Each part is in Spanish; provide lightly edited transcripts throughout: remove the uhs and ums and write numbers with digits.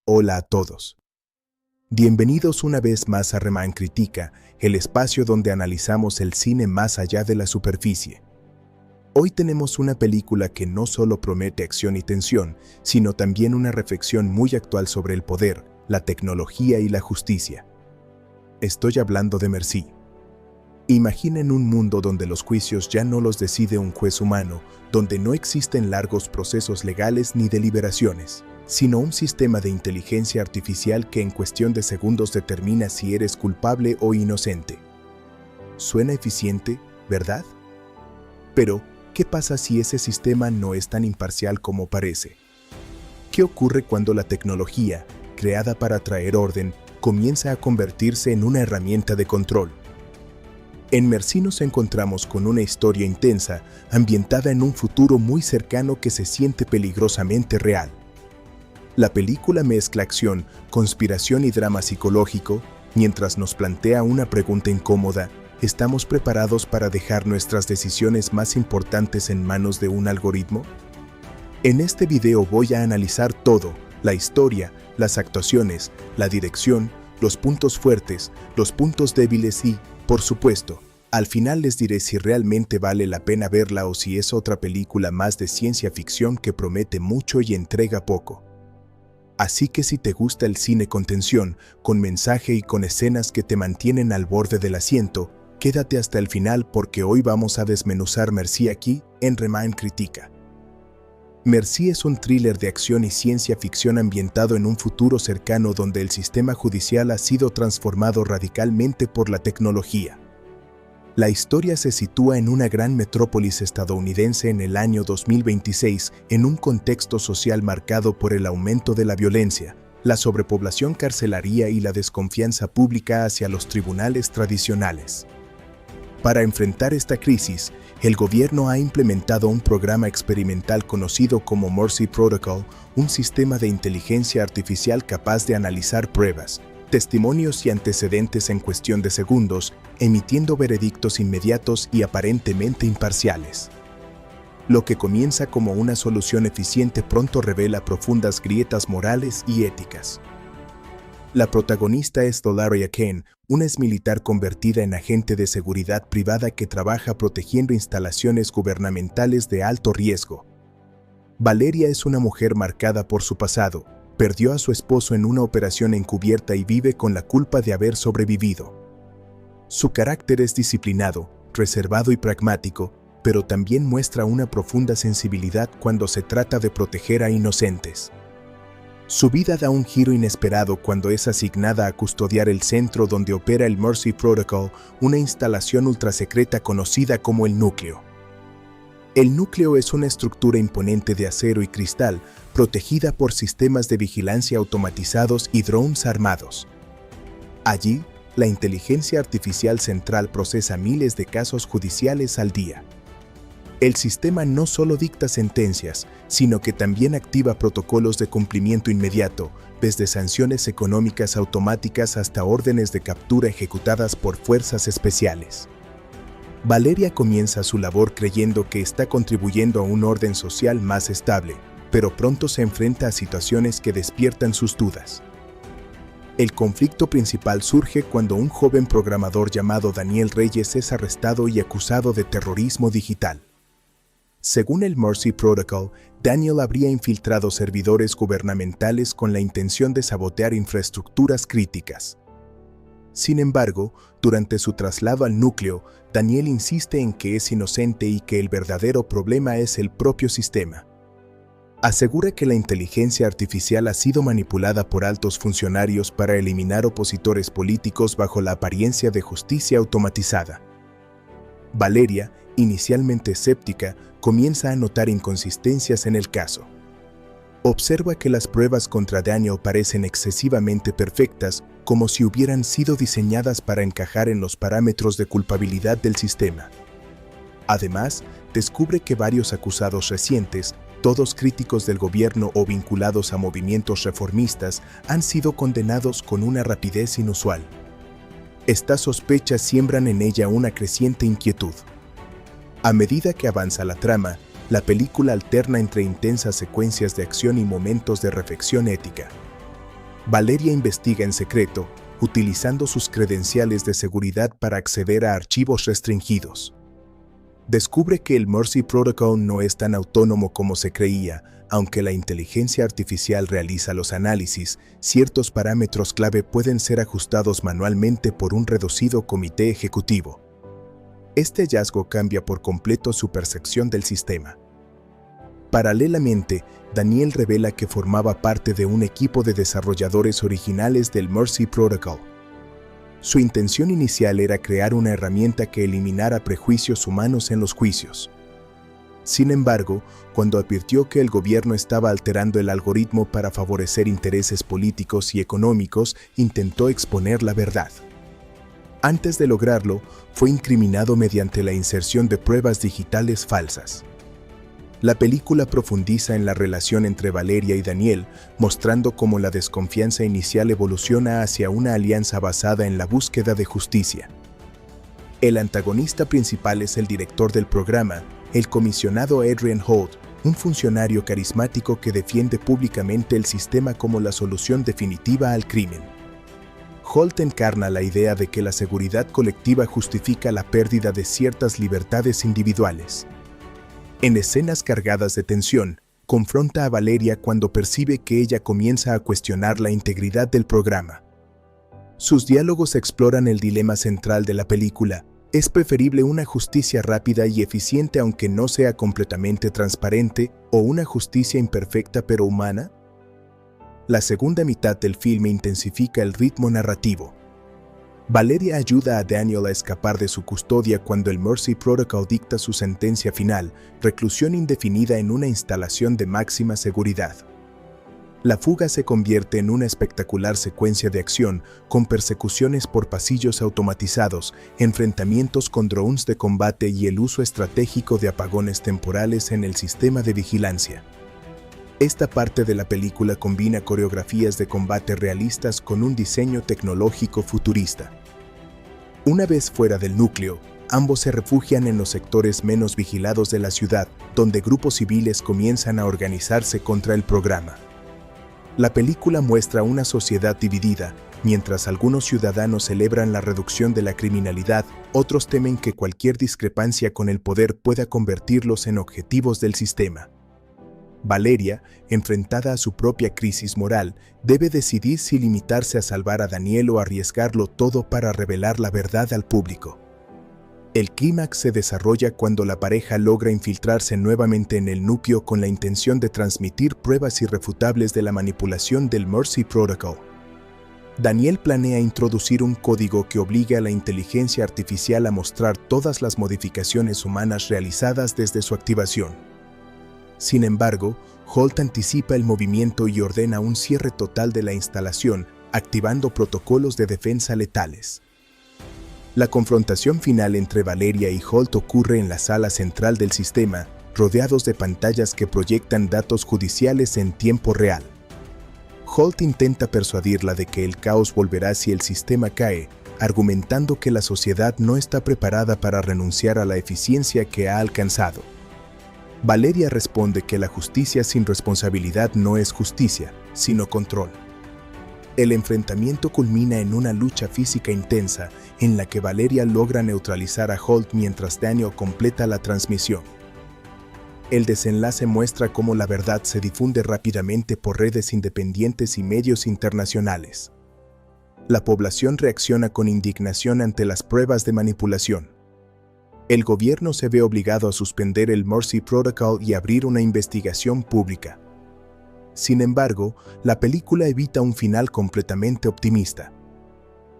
Hola a todos. Bienvenidos una vez más a Reman Critica, el espacio donde analizamos el cine más allá de la superficie. Hoy tenemos una película que no solo promete acción y tensión, sino también una reflexión muy actual sobre el poder, la tecnología y la justicia. Estoy hablando de Merci. Imaginen un mundo donde los juicios ya no los decide un juez humano, donde no existen largos procesos legales ni deliberaciones, sino un sistema de inteligencia artificial que en cuestión de segundos determina si eres culpable o inocente. Suena eficiente, ¿verdad? Pero, ¿qué pasa si ese sistema no es tan imparcial como parece? ¿Qué ocurre cuando la tecnología, creada para traer orden, comienza a convertirse en una herramienta de control? En Merci nos encontramos con una historia intensa, ambientada en un futuro muy cercano que se siente peligrosamente real. La película mezcla acción, conspiración y drama psicológico, mientras nos plantea una pregunta incómoda: ¿estamos preparados para dejar nuestras decisiones más importantes en manos de un algoritmo? En este video voy a analizar todo: la historia, las actuaciones, la dirección, los puntos fuertes, los puntos débiles y, por supuesto, al final les diré si realmente vale la pena verla o si es otra película más de ciencia ficción que promete mucho y entrega poco. Así que si te gusta el cine con tensión, con mensaje y con escenas que te mantienen al borde del asiento, quédate hasta el final porque hoy vamos a desmenuzar Merci aquí, en Reman Critica. Merci es un thriller de acción y ciencia ficción ambientado en un futuro cercano donde el sistema judicial ha sido transformado radicalmente por la tecnología. La historia se sitúa en una gran metrópolis estadounidense en el año 2026, en un contexto social marcado por el aumento de la violencia, la sobrepoblación carcelaria y la desconfianza pública hacia los tribunales tradicionales. Para enfrentar esta crisis, el gobierno ha implementado un programa experimental conocido como Mercy Protocol, un sistema de inteligencia artificial capaz de analizar pruebas, testimonios y antecedentes en cuestión de segundos, emitiendo veredictos inmediatos y aparentemente imparciales. Lo que comienza como una solución eficiente pronto revela profundas grietas morales y éticas. La protagonista es Dolaria Kane, una exmilitar convertida en agente de seguridad privada que trabaja protegiendo instalaciones gubernamentales de alto riesgo. Valeria es una mujer marcada por su pasado. Perdió a su esposo en una operación encubierta y vive con la culpa de haber sobrevivido. Su carácter es disciplinado, reservado y pragmático, pero también muestra una profunda sensibilidad cuando se trata de proteger a inocentes. Su vida da un giro inesperado cuando es asignada a custodiar el centro donde opera el Mercy Protocol, una instalación ultrasecreta conocida como el Núcleo. El núcleo es una estructura imponente de acero y cristal, protegida por sistemas de vigilancia automatizados y drones armados. Allí, la inteligencia artificial central procesa miles de casos judiciales al día. El sistema no solo dicta sentencias, sino que también activa protocolos de cumplimiento inmediato, desde sanciones económicas automáticas hasta órdenes de captura ejecutadas por fuerzas especiales. Valeria comienza su labor creyendo que está contribuyendo a un orden social más estable, pero pronto se enfrenta a situaciones que despiertan sus dudas. El conflicto principal surge cuando un joven programador llamado Daniel Reyes es arrestado y acusado de terrorismo digital. Según el Mercy Protocol, Daniel habría infiltrado servidores gubernamentales con la intención de sabotear infraestructuras críticas. Sin embargo, durante su traslado al núcleo, Daniel insiste en que es inocente y que el verdadero problema es el propio sistema. Asegura que la inteligencia artificial ha sido manipulada por altos funcionarios para eliminar opositores políticos bajo la apariencia de justicia automatizada. Valeria, inicialmente escéptica, comienza a notar inconsistencias en el caso. Observa que las pruebas contra Daniel parecen excesivamente perfectas, como si hubieran sido diseñadas para encajar en los parámetros de culpabilidad del sistema. Además, descubre que varios acusados recientes, todos críticos del gobierno o vinculados a movimientos reformistas, han sido condenados con una rapidez inusual. Estas sospechas siembran en ella una creciente inquietud. A medida que avanza la trama, la película alterna entre intensas secuencias de acción y momentos de reflexión ética. Valeria investiga en secreto, utilizando sus credenciales de seguridad para acceder a archivos restringidos. Descubre que el Mercy Protocol no es tan autónomo como se creía. Aunque la inteligencia artificial realiza los análisis, ciertos parámetros clave pueden ser ajustados manualmente por un reducido comité ejecutivo. Este hallazgo cambia por completo su percepción del sistema. Paralelamente, Daniel revela que formaba parte de un equipo de desarrolladores originales del Mercy Protocol. Su intención inicial era crear una herramienta que eliminara prejuicios humanos en los juicios. Sin embargo, cuando advirtió que el gobierno estaba alterando el algoritmo para favorecer intereses políticos y económicos, intentó exponer la verdad. Antes de lograrlo, fue incriminado mediante la inserción de pruebas digitales falsas. La película profundiza en la relación entre Valeria y Daniel, mostrando cómo la desconfianza inicial evoluciona hacia una alianza basada en la búsqueda de justicia. El antagonista principal es el director del programa, el comisionado Adrian Holt, un funcionario carismático que defiende públicamente el sistema como la solución definitiva al crimen. Holt encarna la idea de que la seguridad colectiva justifica la pérdida de ciertas libertades individuales. En escenas cargadas de tensión, confronta a Valeria cuando percibe que ella comienza a cuestionar la integridad del programa. Sus diálogos exploran el dilema central de la película. ¿Es preferible una justicia rápida y eficiente aunque no sea completamente transparente, o una justicia imperfecta pero humana? La segunda mitad del filme intensifica el ritmo narrativo. Valeria ayuda a Daniel a escapar de su custodia cuando el Mercy Protocol dicta su sentencia final, reclusión indefinida en una instalación de máxima seguridad. La fuga se convierte en una espectacular secuencia de acción, con persecuciones por pasillos automatizados, enfrentamientos con drones de combate y el uso estratégico de apagones temporales en el sistema de vigilancia. Esta parte de la película combina coreografías de combate realistas con un diseño tecnológico futurista. Una vez fuera del núcleo, ambos se refugian en los sectores menos vigilados de la ciudad, donde grupos civiles comienzan a organizarse contra el programa. La película muestra una sociedad dividida. Mientras algunos ciudadanos celebran la reducción de la criminalidad, otros temen que cualquier discrepancia con el poder pueda convertirlos en objetivos del sistema. Valeria, enfrentada a su propia crisis moral, debe decidir si limitarse a salvar a Daniel o arriesgarlo todo para revelar la verdad al público. El clímax se desarrolla cuando la pareja logra infiltrarse nuevamente en el núcleo con la intención de transmitir pruebas irrefutables de la manipulación del Mercy Protocol. Daniel planea introducir un código que obligue a la inteligencia artificial a mostrar todas las modificaciones humanas realizadas desde su activación. Sin embargo, Holt anticipa el movimiento y ordena un cierre total de la instalación, activando protocolos de defensa letales. La confrontación final entre Valeria y Holt ocurre en la sala central del sistema, rodeados de pantallas que proyectan datos judiciales en tiempo real. Holt intenta persuadirla de que el caos volverá si el sistema cae, argumentando que la sociedad no está preparada para renunciar a la eficiencia que ha alcanzado. Valeria responde que la justicia sin responsabilidad no es justicia, sino control. El enfrentamiento culmina en una lucha física intensa en la que Valeria logra neutralizar a Holt mientras Daniel completa la transmisión. El desenlace muestra cómo la verdad se difunde rápidamente por redes independientes y medios internacionales. La población reacciona con indignación ante las pruebas de manipulación. El gobierno se ve obligado a suspender el Mercy Protocol y abrir una investigación pública. Sin embargo, la película evita un final completamente optimista.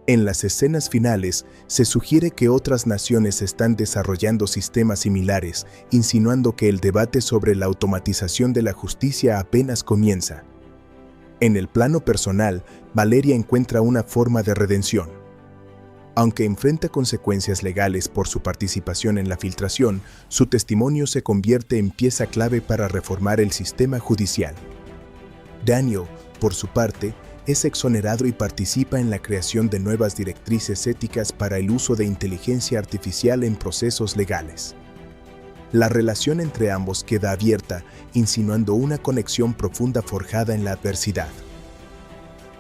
En las escenas finales, se sugiere que otras naciones están desarrollando sistemas similares, insinuando que el debate sobre la automatización de la justicia apenas comienza. En el plano personal, Valeria encuentra una forma de redención. Aunque enfrenta consecuencias legales por su participación en la filtración, su testimonio se convierte en pieza clave para reformar el sistema judicial. Daniel, por su parte, es exonerado y participa en la creación de nuevas directrices éticas para el uso de inteligencia artificial en procesos legales. La relación entre ambos queda abierta, insinuando una conexión profunda forjada en la adversidad.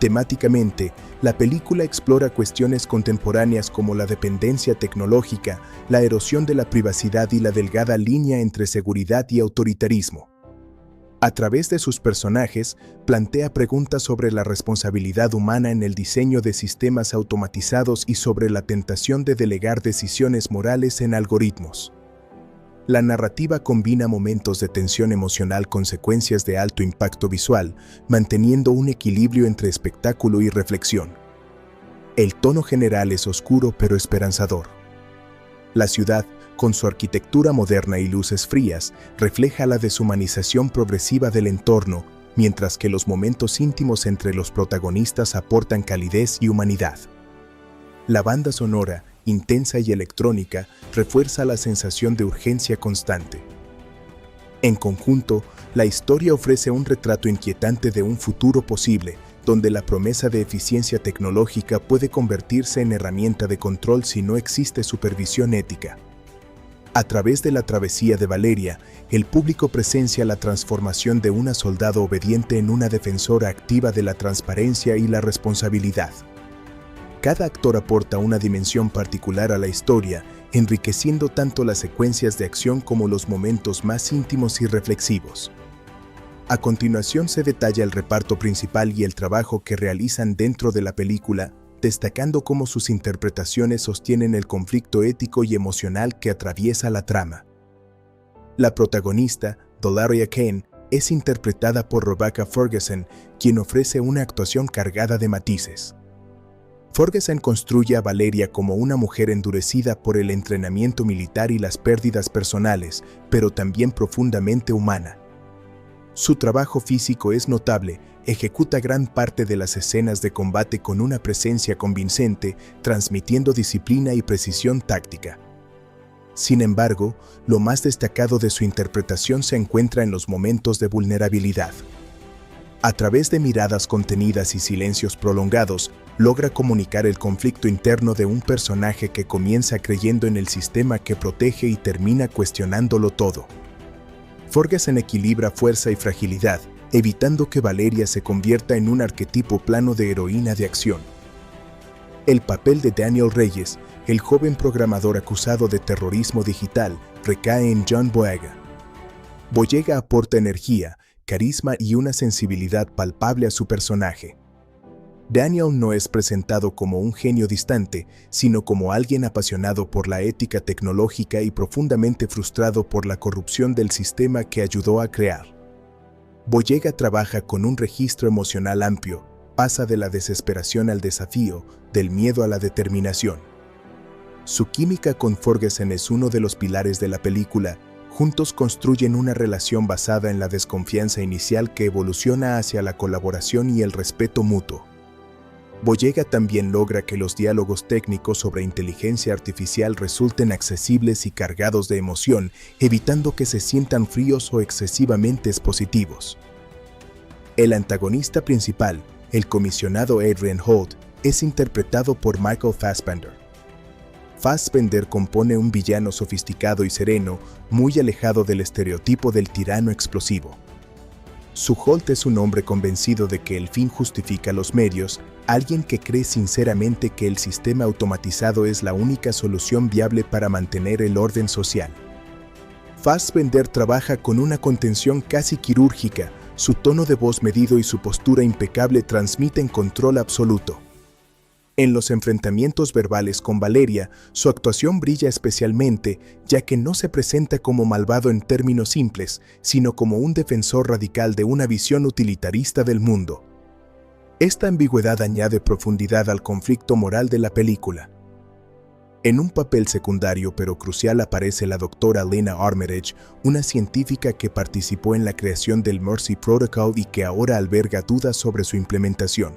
Temáticamente, la película explora cuestiones contemporáneas como la dependencia tecnológica, la erosión de la privacidad y la delgada línea entre seguridad y autoritarismo. A través de sus personajes, plantea preguntas sobre la responsabilidad humana en el diseño de sistemas automatizados y sobre la tentación de delegar decisiones morales en algoritmos. La narrativa combina momentos de tensión emocional con secuencias de alto impacto visual, manteniendo un equilibrio entre espectáculo y reflexión. El tono general es oscuro pero esperanzador. La ciudad, con su arquitectura moderna y luces frías, refleja la deshumanización progresiva del entorno, mientras que los momentos íntimos entre los protagonistas aportan calidez y humanidad. La banda sonora, intensa y electrónica, refuerza la sensación de urgencia constante. En conjunto, la historia ofrece un retrato inquietante de un futuro posible, donde la promesa de eficiencia tecnológica puede convertirse en herramienta de control si no existe supervisión ética. A través de la travesía de Valeria, el público presencia la transformación de una soldado obediente en una defensora activa de la transparencia y la responsabilidad. Cada actor aporta una dimensión particular a la historia, enriqueciendo tanto las secuencias de acción como los momentos más íntimos y reflexivos. A continuación se detalla el reparto principal y el trabajo que realizan dentro de la película, destacando cómo sus interpretaciones sostienen el conflicto ético y emocional que atraviesa la trama. La protagonista, Dolaria Kane, es interpretada por Rebecca Ferguson, quien ofrece una actuación cargada de matices. Ferguson construye a Valeria como una mujer endurecida por el entrenamiento militar y las pérdidas personales, pero también profundamente humana. Su trabajo físico es notable, ejecuta gran parte de las escenas de combate con una presencia convincente, transmitiendo disciplina y precisión táctica. Sin embargo, lo más destacado de su interpretación se encuentra en los momentos de vulnerabilidad. A través de miradas contenidas y silencios prolongados, logra comunicar el conflicto interno de un personaje que comienza creyendo en el sistema que protege y termina cuestionándolo todo. Ferguson equilibra fuerza y fragilidad, evitando que Valeria se convierta en un arquetipo plano de heroína de acción. El papel de Daniel Reyes, el joven programador acusado de terrorismo digital, recae en John Boyega. Boyega aporta energía, carisma y una sensibilidad palpable a su personaje. Daniel no es presentado como un genio distante, sino como alguien apasionado por la ética tecnológica y profundamente frustrado por la corrupción del sistema que ayudó a crear. Boyega trabaja con un registro emocional amplio, pasa de la desesperación al desafío, del miedo a la determinación. Su química con Ferguson es uno de los pilares de la película. Juntos construyen una relación basada en la desconfianza inicial que evoluciona hacia la colaboración y el respeto mutuo. Boyega también logra que los diálogos técnicos sobre inteligencia artificial resulten accesibles y cargados de emoción, evitando que se sientan fríos o excesivamente expositivos. El antagonista principal, el comisionado Adrian Holt, es interpretado por Michael Fassbender. Fassbender compone un villano sofisticado y sereno, muy alejado del estereotipo del tirano explosivo. Su Holt es un hombre convencido de que el fin justifica los medios, alguien que cree sinceramente que el sistema automatizado es la única solución viable para mantener el orden social. Fassbender trabaja con una contención casi quirúrgica, su tono de voz medido y su postura impecable transmiten control absoluto. En los enfrentamientos verbales con Valeria, su actuación brilla especialmente, ya que no se presenta como malvado en términos simples, sino como un defensor radical de una visión utilitarista del mundo. Esta ambigüedad añade profundidad al conflicto moral de la película. En un papel secundario pero crucial aparece la doctora Lena Armitage, una científica que participó en la creación del Mercy Protocol y que ahora alberga dudas sobre su implementación.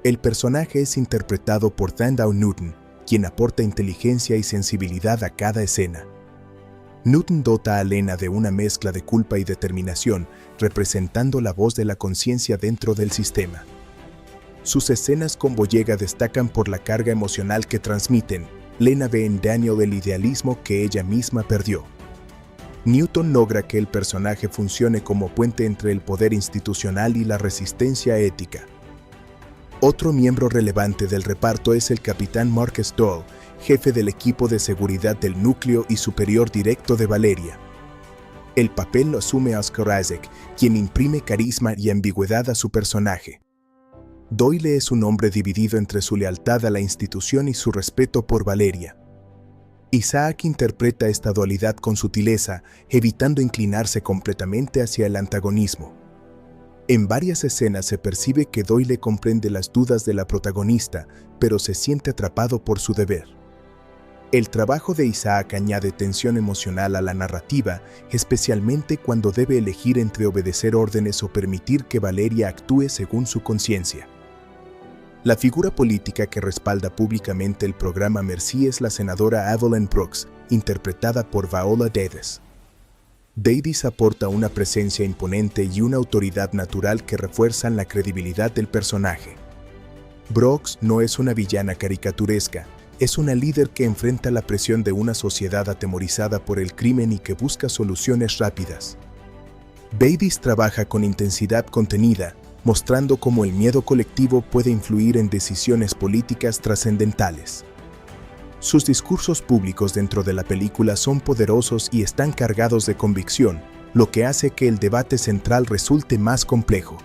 El personaje es interpretado por Thandao Newton, quien aporta inteligencia y sensibilidad a cada escena. Newton dota a Lena de una mezcla de culpa y determinación, representando la voz de la conciencia dentro del sistema. Sus escenas con Boyega destacan por la carga emocional que transmiten. Lena ve en Daniel el idealismo que ella misma perdió. Newton logra que el personaje funcione como puente entre el poder institucional y la resistencia ética. Otro miembro relevante del reparto es el capitán Marcus Doyle, jefe del equipo de seguridad del núcleo y superior directo de Valeria. El papel lo asume Oscar Isaac, quien imprime carisma y ambigüedad a su personaje. Doyle es un hombre dividido entre su lealtad a la institución y su respeto por Valeria. Isaac interpreta esta dualidad con sutileza, evitando inclinarse completamente hacia el antagonismo. En varias escenas se percibe que Doyle comprende las dudas de la protagonista, pero se siente atrapado por su deber. El trabajo de Isaac añade tensión emocional a la narrativa, especialmente cuando debe elegir entre obedecer órdenes o permitir que Valeria actúe según su conciencia. La figura política que respalda públicamente el programa Mercy es la senadora Evelyn Brooks, interpretada por Viola Davis. Davis aporta una presencia imponente y una autoridad natural que refuerzan la credibilidad del personaje. Brooks no es una villana caricaturesca, es una líder que enfrenta la presión de una sociedad atemorizada por el crimen y que busca soluciones rápidas. Davis trabaja con intensidad contenida, mostrando cómo el miedo colectivo puede influir en decisiones políticas trascendentales. Sus discursos públicos dentro de la película son poderosos y están cargados de convicción, lo que hace que el debate central resulte más complejo.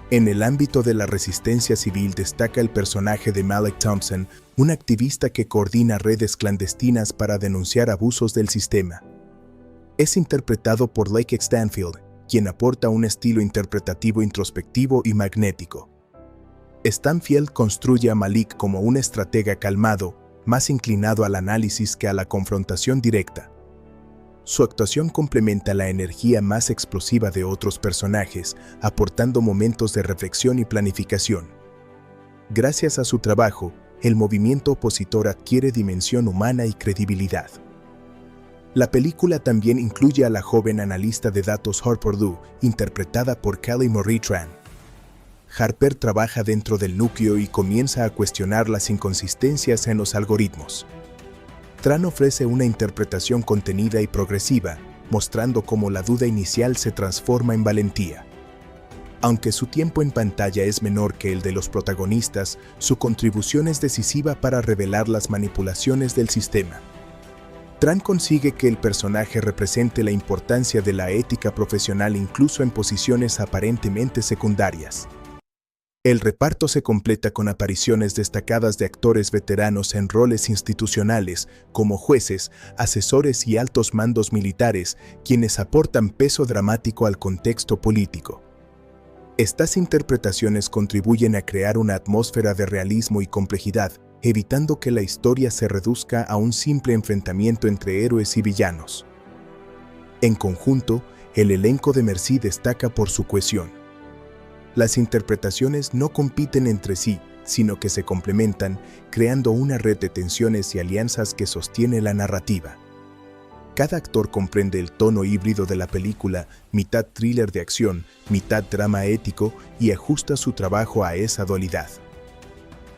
En el ámbito de la resistencia civil destaca el personaje de Malek Thompson, un activista que coordina redes clandestinas para denunciar abusos del sistema. Es interpretado por Lakeith Stanfield, quien aporta un estilo interpretativo introspectivo y magnético. Stanfield construye a Malik como un estratega calmado, más inclinado al análisis que a la confrontación directa. Su actuación complementa la energía más explosiva de otros personajes, aportando momentos de reflexión y planificación. Gracias a su trabajo, el movimiento opositor adquiere dimensión humana y credibilidad. La película también incluye a la joven analista de datos Harper Liu, interpretada por Kelly Marie Tran. Harper trabaja dentro del núcleo y comienza a cuestionar las inconsistencias en los algoritmos. Tran ofrece una interpretación contenida y progresiva, mostrando cómo la duda inicial se transforma en valentía. Aunque su tiempo en pantalla es menor que el de los protagonistas, su contribución es decisiva para revelar las manipulaciones del sistema. Tran consigue que el personaje represente la importancia de la ética profesional incluso en posiciones aparentemente secundarias. El reparto se completa con apariciones destacadas de actores veteranos en roles institucionales, como jueces, asesores y altos mandos militares, quienes aportan peso dramático al contexto político. Estas interpretaciones contribuyen a crear una atmósfera de realismo y complejidad, evitando que la historia se reduzca a un simple enfrentamiento entre héroes y villanos. En conjunto, el elenco de Mercy destaca por su cohesión. Las interpretaciones no compiten entre sí, sino que se complementan, creando una red de tensiones y alianzas que sostiene la narrativa. Cada actor comprende el tono híbrido de la película, mitad thriller de acción, mitad drama ético, y ajusta su trabajo a esa dualidad.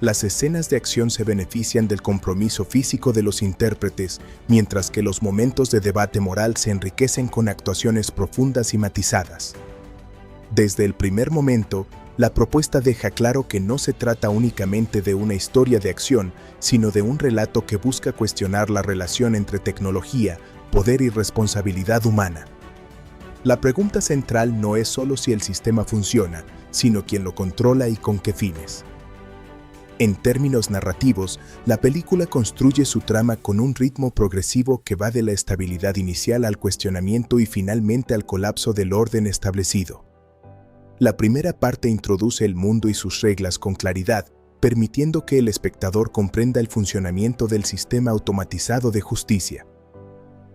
Las escenas de acción se benefician del compromiso físico de los intérpretes, mientras que los momentos de debate moral se enriquecen con actuaciones profundas y matizadas. Desde el primer momento, la propuesta deja claro que no se trata únicamente de una historia de acción, sino de un relato que busca cuestionar la relación entre tecnología, poder y responsabilidad humana. La pregunta central no es solo si el sistema funciona, sino quién lo controla y con qué fines. En términos narrativos, la película construye su trama con un ritmo progresivo que va de la estabilidad inicial al cuestionamiento y finalmente al colapso del orden establecido. La primera parte introduce el mundo y sus reglas con claridad, permitiendo que el espectador comprenda el funcionamiento del sistema automatizado de justicia.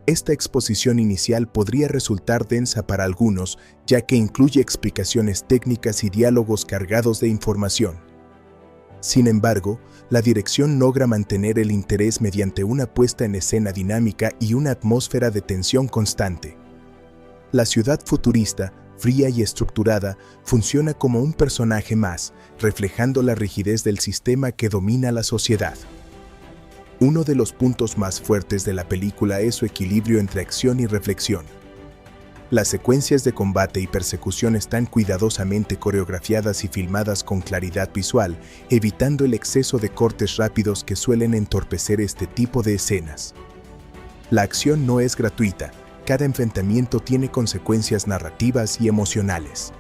Esta exposición inicial podría resultar densa para algunos, ya que incluye explicaciones técnicas y diálogos cargados de información. Sin embargo, la dirección logra mantener el interés mediante una puesta en escena dinámica y una atmósfera de tensión constante. La ciudad futurista, fría y estructurada, funciona como un personaje más, reflejando la rigidez del sistema que domina la sociedad. Uno de los puntos más fuertes de la película es su equilibrio entre acción y reflexión. Las secuencias de combate y persecución están cuidadosamente coreografiadas y filmadas con claridad visual, evitando el exceso de cortes rápidos que suelen entorpecer este tipo de escenas. La acción no es gratuita, cada enfrentamiento tiene consecuencias narrativas y emocionales.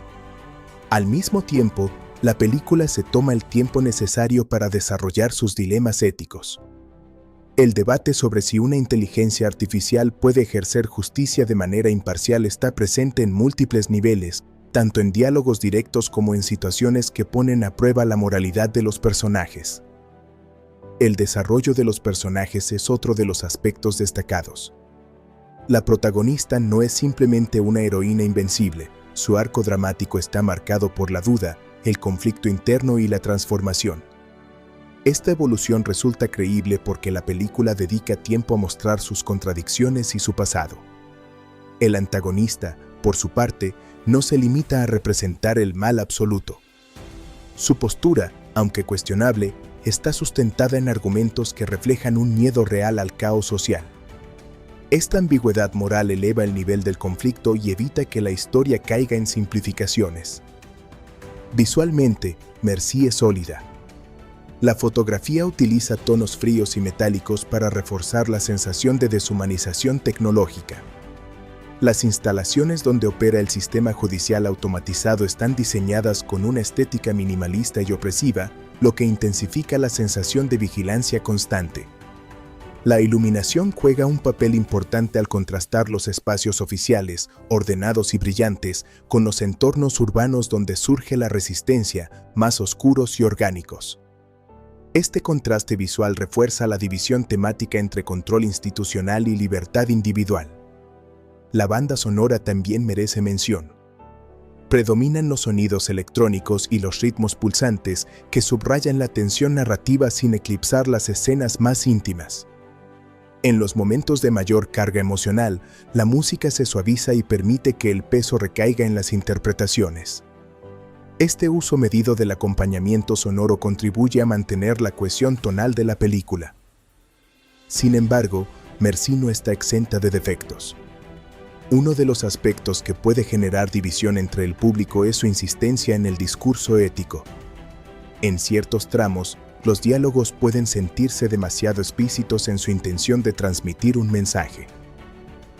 Al mismo tiempo, la película se toma el tiempo necesario para desarrollar sus dilemas éticos. El debate sobre si una inteligencia artificial puede ejercer justicia de manera imparcial está presente en múltiples niveles, tanto en diálogos directos como en situaciones que ponen a prueba la moralidad de los personajes. El desarrollo de los personajes es otro de los aspectos destacados. La protagonista no es simplemente una heroína invencible, su arco dramático está marcado por la duda, el conflicto interno y la transformación. Esta evolución resulta creíble porque la película dedica tiempo a mostrar sus contradicciones y su pasado. El antagonista, por su parte, no se limita a representar el mal absoluto. Su postura, aunque cuestionable, está sustentada en argumentos que reflejan un miedo real al caos social. Esta ambigüedad moral eleva el nivel del conflicto y evita que la historia caiga en simplificaciones. Visualmente, Merci es sólida. La fotografía utiliza tonos fríos y metálicos para reforzar la sensación de deshumanización tecnológica. Las instalaciones donde opera el sistema judicial automatizado están diseñadas con una estética minimalista y opresiva, lo que intensifica la sensación de vigilancia constante. La iluminación juega un papel importante al contrastar los espacios oficiales, ordenados y brillantes, con los entornos urbanos donde surge la resistencia, más oscuros y orgánicos. Este contraste visual refuerza la división temática entre control institucional y libertad individual. La banda sonora también merece mención. Predominan los sonidos electrónicos y los ritmos pulsantes que subrayan la tensión narrativa sin eclipsar las escenas más íntimas. En los momentos de mayor carga emocional, la música se suaviza y permite que el peso recaiga en las interpretaciones. Este uso medido del acompañamiento sonoro contribuye a mantener la cohesión tonal de la película. Sin embargo, Merci no está exenta de defectos. Uno de los aspectos que puede generar división entre el público es su insistencia en el discurso ético. En ciertos tramos, los diálogos pueden sentirse demasiado explícitos en su intención de transmitir un mensaje.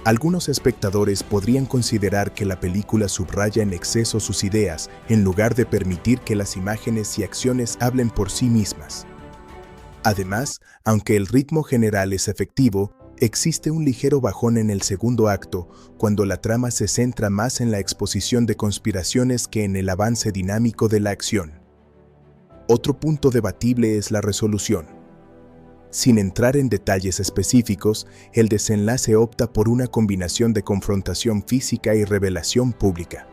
Algunos espectadores podrían considerar que la película subraya en exceso sus ideas, en lugar de permitir que las imágenes y acciones hablen por sí mismas. Además, aunque el ritmo general es efectivo, existe un ligero bajón en el segundo acto, cuando la trama se centra más en la exposición de conspiraciones que en el avance dinámico de la acción. Otro punto debatible es la resolución. Sin entrar en detalles específicos, el desenlace opta por una combinación de confrontación física y revelación pública.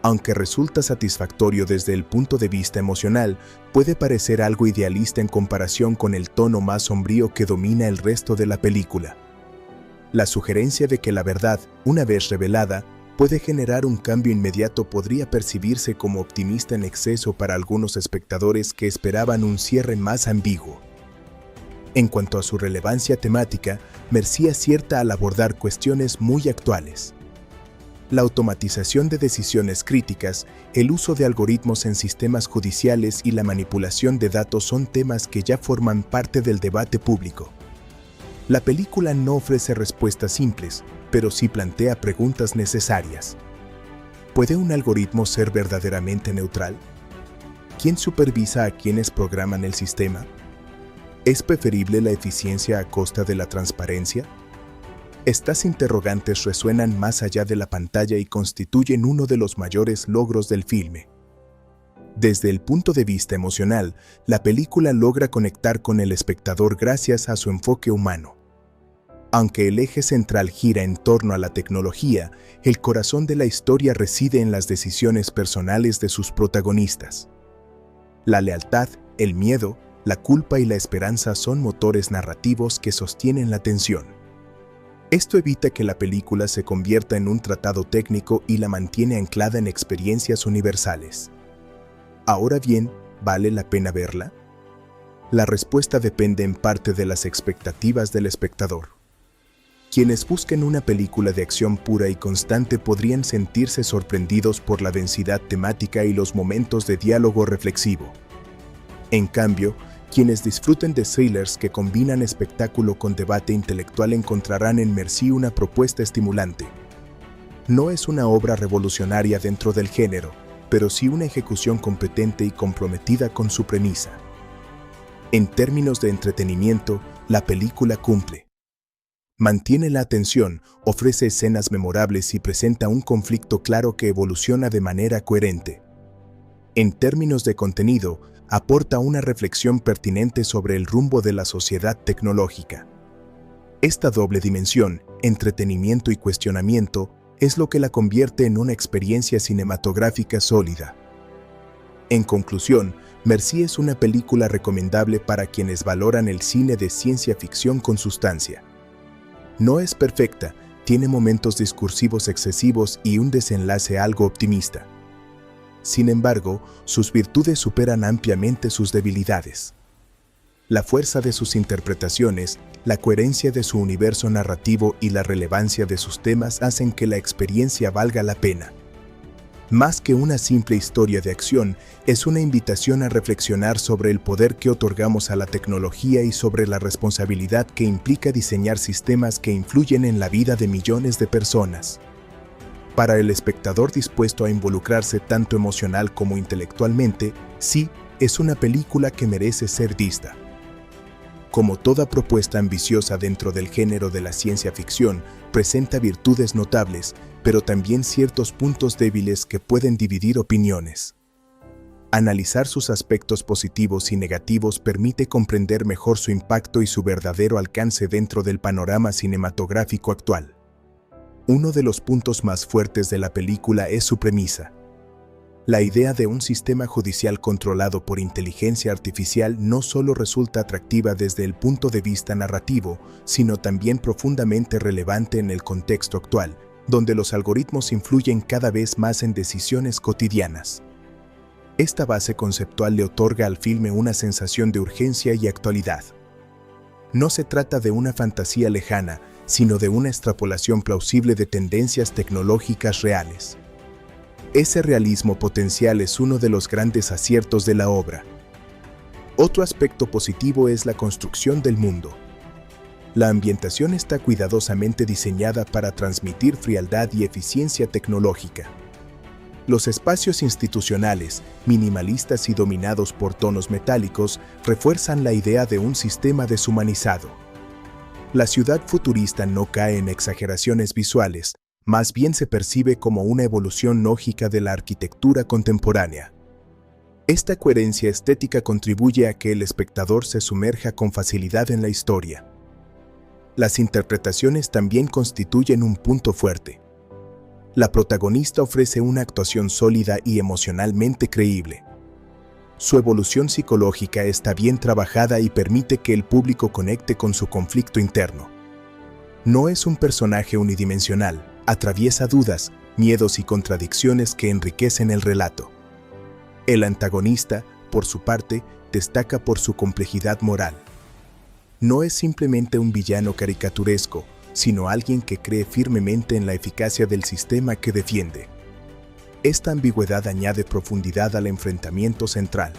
Aunque resulta satisfactorio desde el punto de vista emocional, puede parecer algo idealista en comparación con el tono más sombrío que domina el resto de la película. La sugerencia de que la verdad, una vez revelada, puede generar un cambio inmediato podría percibirse como optimista en exceso para algunos espectadores que esperaban un cierre más ambiguo. En cuanto a su relevancia temática, Merci acierta al abordar cuestiones muy actuales. La automatización de decisiones críticas, el uso de algoritmos en sistemas judiciales y la manipulación de datos son temas que ya forman parte del debate público. La película no ofrece respuestas simples, pero sí plantea preguntas necesarias. ¿Puede un algoritmo ser verdaderamente neutral? ¿Quién supervisa a quienes programan el sistema? ¿Es preferible la eficiencia a costa de la transparencia? Estas interrogantes resuenan más allá de la pantalla y constituyen uno de los mayores logros del filme. Desde el punto de vista emocional, la película logra conectar con el espectador gracias a su enfoque humano. Aunque el eje central gira en torno a la tecnología, el corazón de la historia reside en las decisiones personales de sus protagonistas. La lealtad, el miedo, la culpa y la esperanza son motores narrativos que sostienen la tensión. Esto evita que la película se convierta en un tratado técnico y la mantiene anclada en experiencias universales. Ahora bien, ¿vale la pena verla? La respuesta depende en parte de las expectativas del espectador. Quienes busquen una película de acción pura y constante podrían sentirse sorprendidos por la densidad temática y los momentos de diálogo reflexivo. En cambio, quienes disfruten de thrillers que combinan espectáculo con debate intelectual encontrarán en Merci una propuesta estimulante. No es una obra revolucionaria dentro del género, pero sí una ejecución competente y comprometida con su premisa. En términos de entretenimiento, la película cumple. Mantiene la atención, ofrece escenas memorables y presenta un conflicto claro que evoluciona de manera coherente. En términos de contenido, aporta una reflexión pertinente sobre el rumbo de la sociedad tecnológica. Esta doble dimensión, entretenimiento y cuestionamiento, es lo que la convierte en una experiencia cinematográfica sólida. En conclusión, Merci es una película recomendable para quienes valoran el cine de ciencia ficción con sustancia. No es perfecta, tiene momentos discursivos excesivos y un desenlace algo optimista. Sin embargo, sus virtudes superan ampliamente sus debilidades. La fuerza de sus interpretaciones, la coherencia de su universo narrativo y la relevancia de sus temas hacen que la experiencia valga la pena. Más que una simple historia de acción, es una invitación a reflexionar sobre el poder que otorgamos a la tecnología y sobre la responsabilidad que implica diseñar sistemas que influyen en la vida de millones de personas. Para el espectador dispuesto a involucrarse tanto emocional como intelectualmente, sí, es una película que merece ser vista. Como toda propuesta ambiciosa dentro del género de la ciencia ficción, presenta virtudes notables, pero también ciertos puntos débiles que pueden dividir opiniones. Analizar sus aspectos positivos y negativos permite comprender mejor su impacto y su verdadero alcance dentro del panorama cinematográfico actual. Uno de los puntos más fuertes de la película es su premisa. La idea de un sistema judicial controlado por inteligencia artificial no solo resulta atractiva desde el punto de vista narrativo, sino también profundamente relevante en el contexto actual, donde los algoritmos influyen cada vez más en decisiones cotidianas. Esta base conceptual le otorga al filme una sensación de urgencia y actualidad. No se trata de una fantasía lejana, sino de una extrapolación plausible de tendencias tecnológicas reales. Ese realismo potencial es uno de los grandes aciertos de la obra. Otro aspecto positivo es la construcción del mundo. La ambientación está cuidadosamente diseñada para transmitir frialdad y eficiencia tecnológica. Los espacios institucionales, minimalistas y dominados por tonos metálicos, refuerzan la idea de un sistema deshumanizado. La ciudad futurista no cae en exageraciones visuales, más bien se percibe como una evolución lógica de la arquitectura contemporánea. Esta coherencia estética contribuye a que el espectador se sumerja con facilidad en la historia. Las interpretaciones también constituyen un punto fuerte. La protagonista ofrece una actuación sólida y emocionalmente creíble. Su evolución psicológica está bien trabajada y permite que el público conecte con su conflicto interno. No es un personaje unidimensional, atraviesa dudas, miedos y contradicciones que enriquecen el relato. El antagonista, por su parte, destaca por su complejidad moral. No es simplemente un villano caricaturesco, sino alguien que cree firmemente en la eficacia del sistema que defiende. Esta ambigüedad añade profundidad al enfrentamiento central.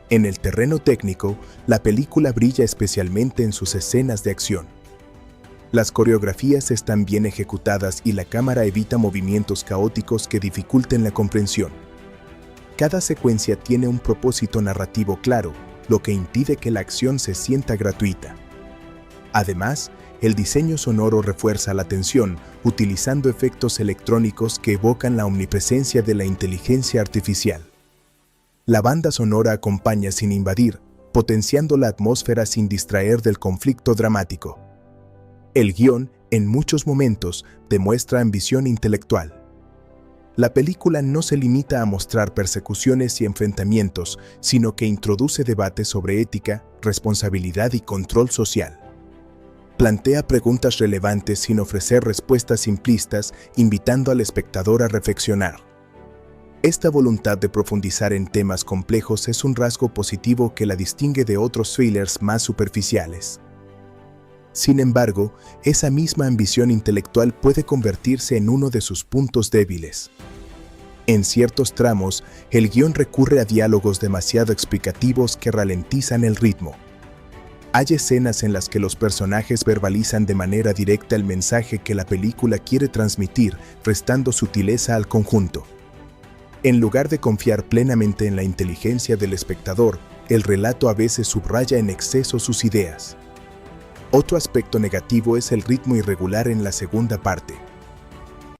En el terreno técnico, la película brilla especialmente en sus escenas de acción. Las coreografías están bien ejecutadas y la cámara evita movimientos caóticos que dificulten la comprensión. Cada secuencia tiene un propósito narrativo claro, lo que impide que la acción se sienta gratuita. Además, el diseño sonoro refuerza la tensión, utilizando efectos electrónicos que evocan la omnipresencia de la inteligencia artificial. La banda sonora acompaña sin invadir, potenciando la atmósfera sin distraer del conflicto dramático. El guión, en muchos momentos, demuestra ambición intelectual. La película no se limita a mostrar persecuciones y enfrentamientos, sino que introduce debates sobre ética, responsabilidad y control social. Plantea preguntas relevantes sin ofrecer respuestas simplistas, invitando al espectador a reflexionar. Esta voluntad de profundizar en temas complejos es un rasgo positivo que la distingue de otros thrillers más superficiales. Sin embargo, esa misma ambición intelectual puede convertirse en uno de sus puntos débiles. En ciertos tramos, el guión recurre a diálogos demasiado explicativos que ralentizan el ritmo. Hay escenas en las que los personajes verbalizan de manera directa el mensaje que la película quiere transmitir, restando sutileza al conjunto. En lugar de confiar plenamente en la inteligencia del espectador, el relato a veces subraya en exceso sus ideas. Otro aspecto negativo es el ritmo irregular en la segunda parte.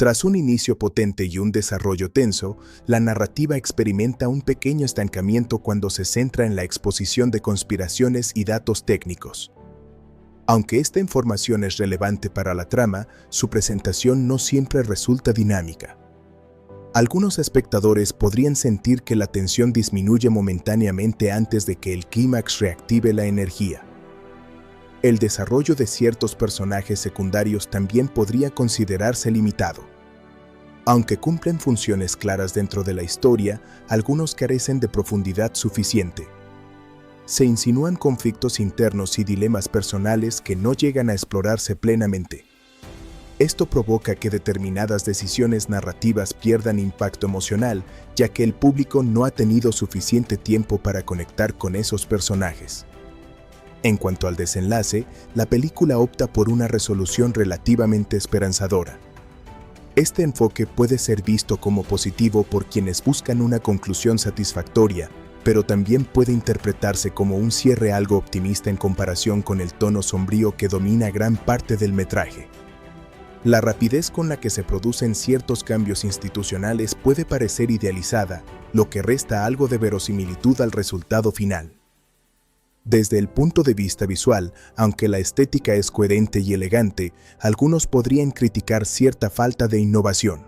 Tras un inicio potente y un desarrollo tenso, la narrativa experimenta un pequeño estancamiento cuando se centra en la exposición de conspiraciones y datos técnicos. Aunque esta información es relevante para la trama, su presentación no siempre resulta dinámica. Algunos espectadores podrían sentir que la tensión disminuye momentáneamente antes de que el clímax reactive la energía. El desarrollo de ciertos personajes secundarios también podría considerarse limitado. Aunque cumplen funciones claras dentro de la historia, algunos carecen de profundidad suficiente. Se insinúan conflictos internos y dilemas personales que no llegan a explorarse plenamente. Esto provoca que determinadas decisiones narrativas pierdan impacto emocional, ya que el público no ha tenido suficiente tiempo para conectar con esos personajes. En cuanto al desenlace, la película opta por una resolución relativamente esperanzadora. Este enfoque puede ser visto como positivo por quienes buscan una conclusión satisfactoria, pero también puede interpretarse como un cierre algo optimista en comparación con el tono sombrío que domina gran parte del metraje. La rapidez con la que se producen ciertos cambios institucionales puede parecer idealizada, lo que resta algo de verosimilitud al resultado final. Desde el punto de vista visual, aunque la estética es coherente y elegante, algunos podrían criticar cierta falta de innovación.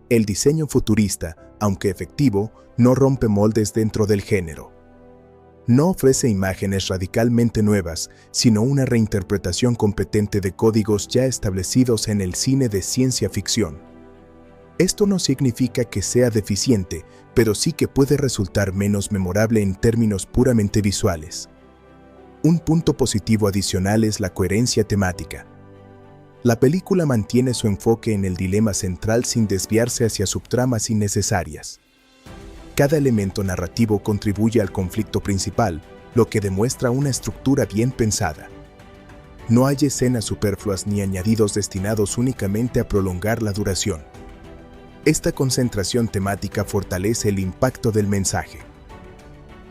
El diseño futurista, aunque efectivo, no rompe moldes dentro del género. No ofrece imágenes radicalmente nuevas, sino una reinterpretación competente de códigos ya establecidos en el cine de ciencia ficción. Esto no significa que sea deficiente, pero sí que puede resultar menos memorable en términos puramente visuales. Un punto positivo adicional es la coherencia temática. La película mantiene su enfoque en el dilema central sin desviarse hacia subtramas innecesarias. Cada elemento narrativo contribuye al conflicto principal, lo que demuestra una estructura bien pensada. No hay escenas superfluas ni añadidos destinados únicamente a prolongar la duración. Esta concentración temática fortalece el impacto del mensaje.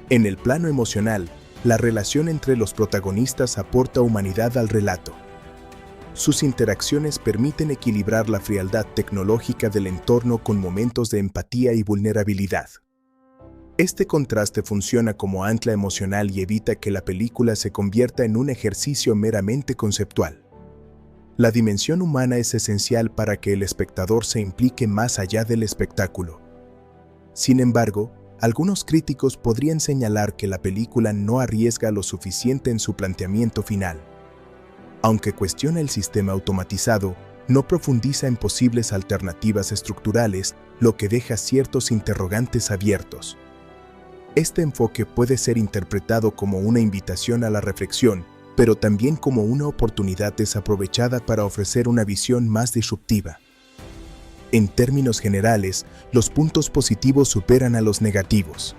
En el plano emocional, la relación entre los protagonistas aporta humanidad al relato. Sus interacciones permiten equilibrar la frialdad tecnológica del entorno con momentos de empatía y vulnerabilidad. Este contraste funciona como ancla emocional y evita que la película se convierta en un ejercicio meramente conceptual. La dimensión humana es esencial para que el espectador se implique más allá del espectáculo. Sin embargo, algunos críticos podrían señalar que la película no arriesga lo suficiente en su planteamiento final. Aunque cuestiona el sistema automatizado, no profundiza en posibles alternativas estructurales, lo que deja ciertos interrogantes abiertos. Este enfoque puede ser interpretado como una invitación a la reflexión, pero también como una oportunidad desaprovechada para ofrecer una visión más disruptiva. En términos generales, los puntos positivos superan a los negativos.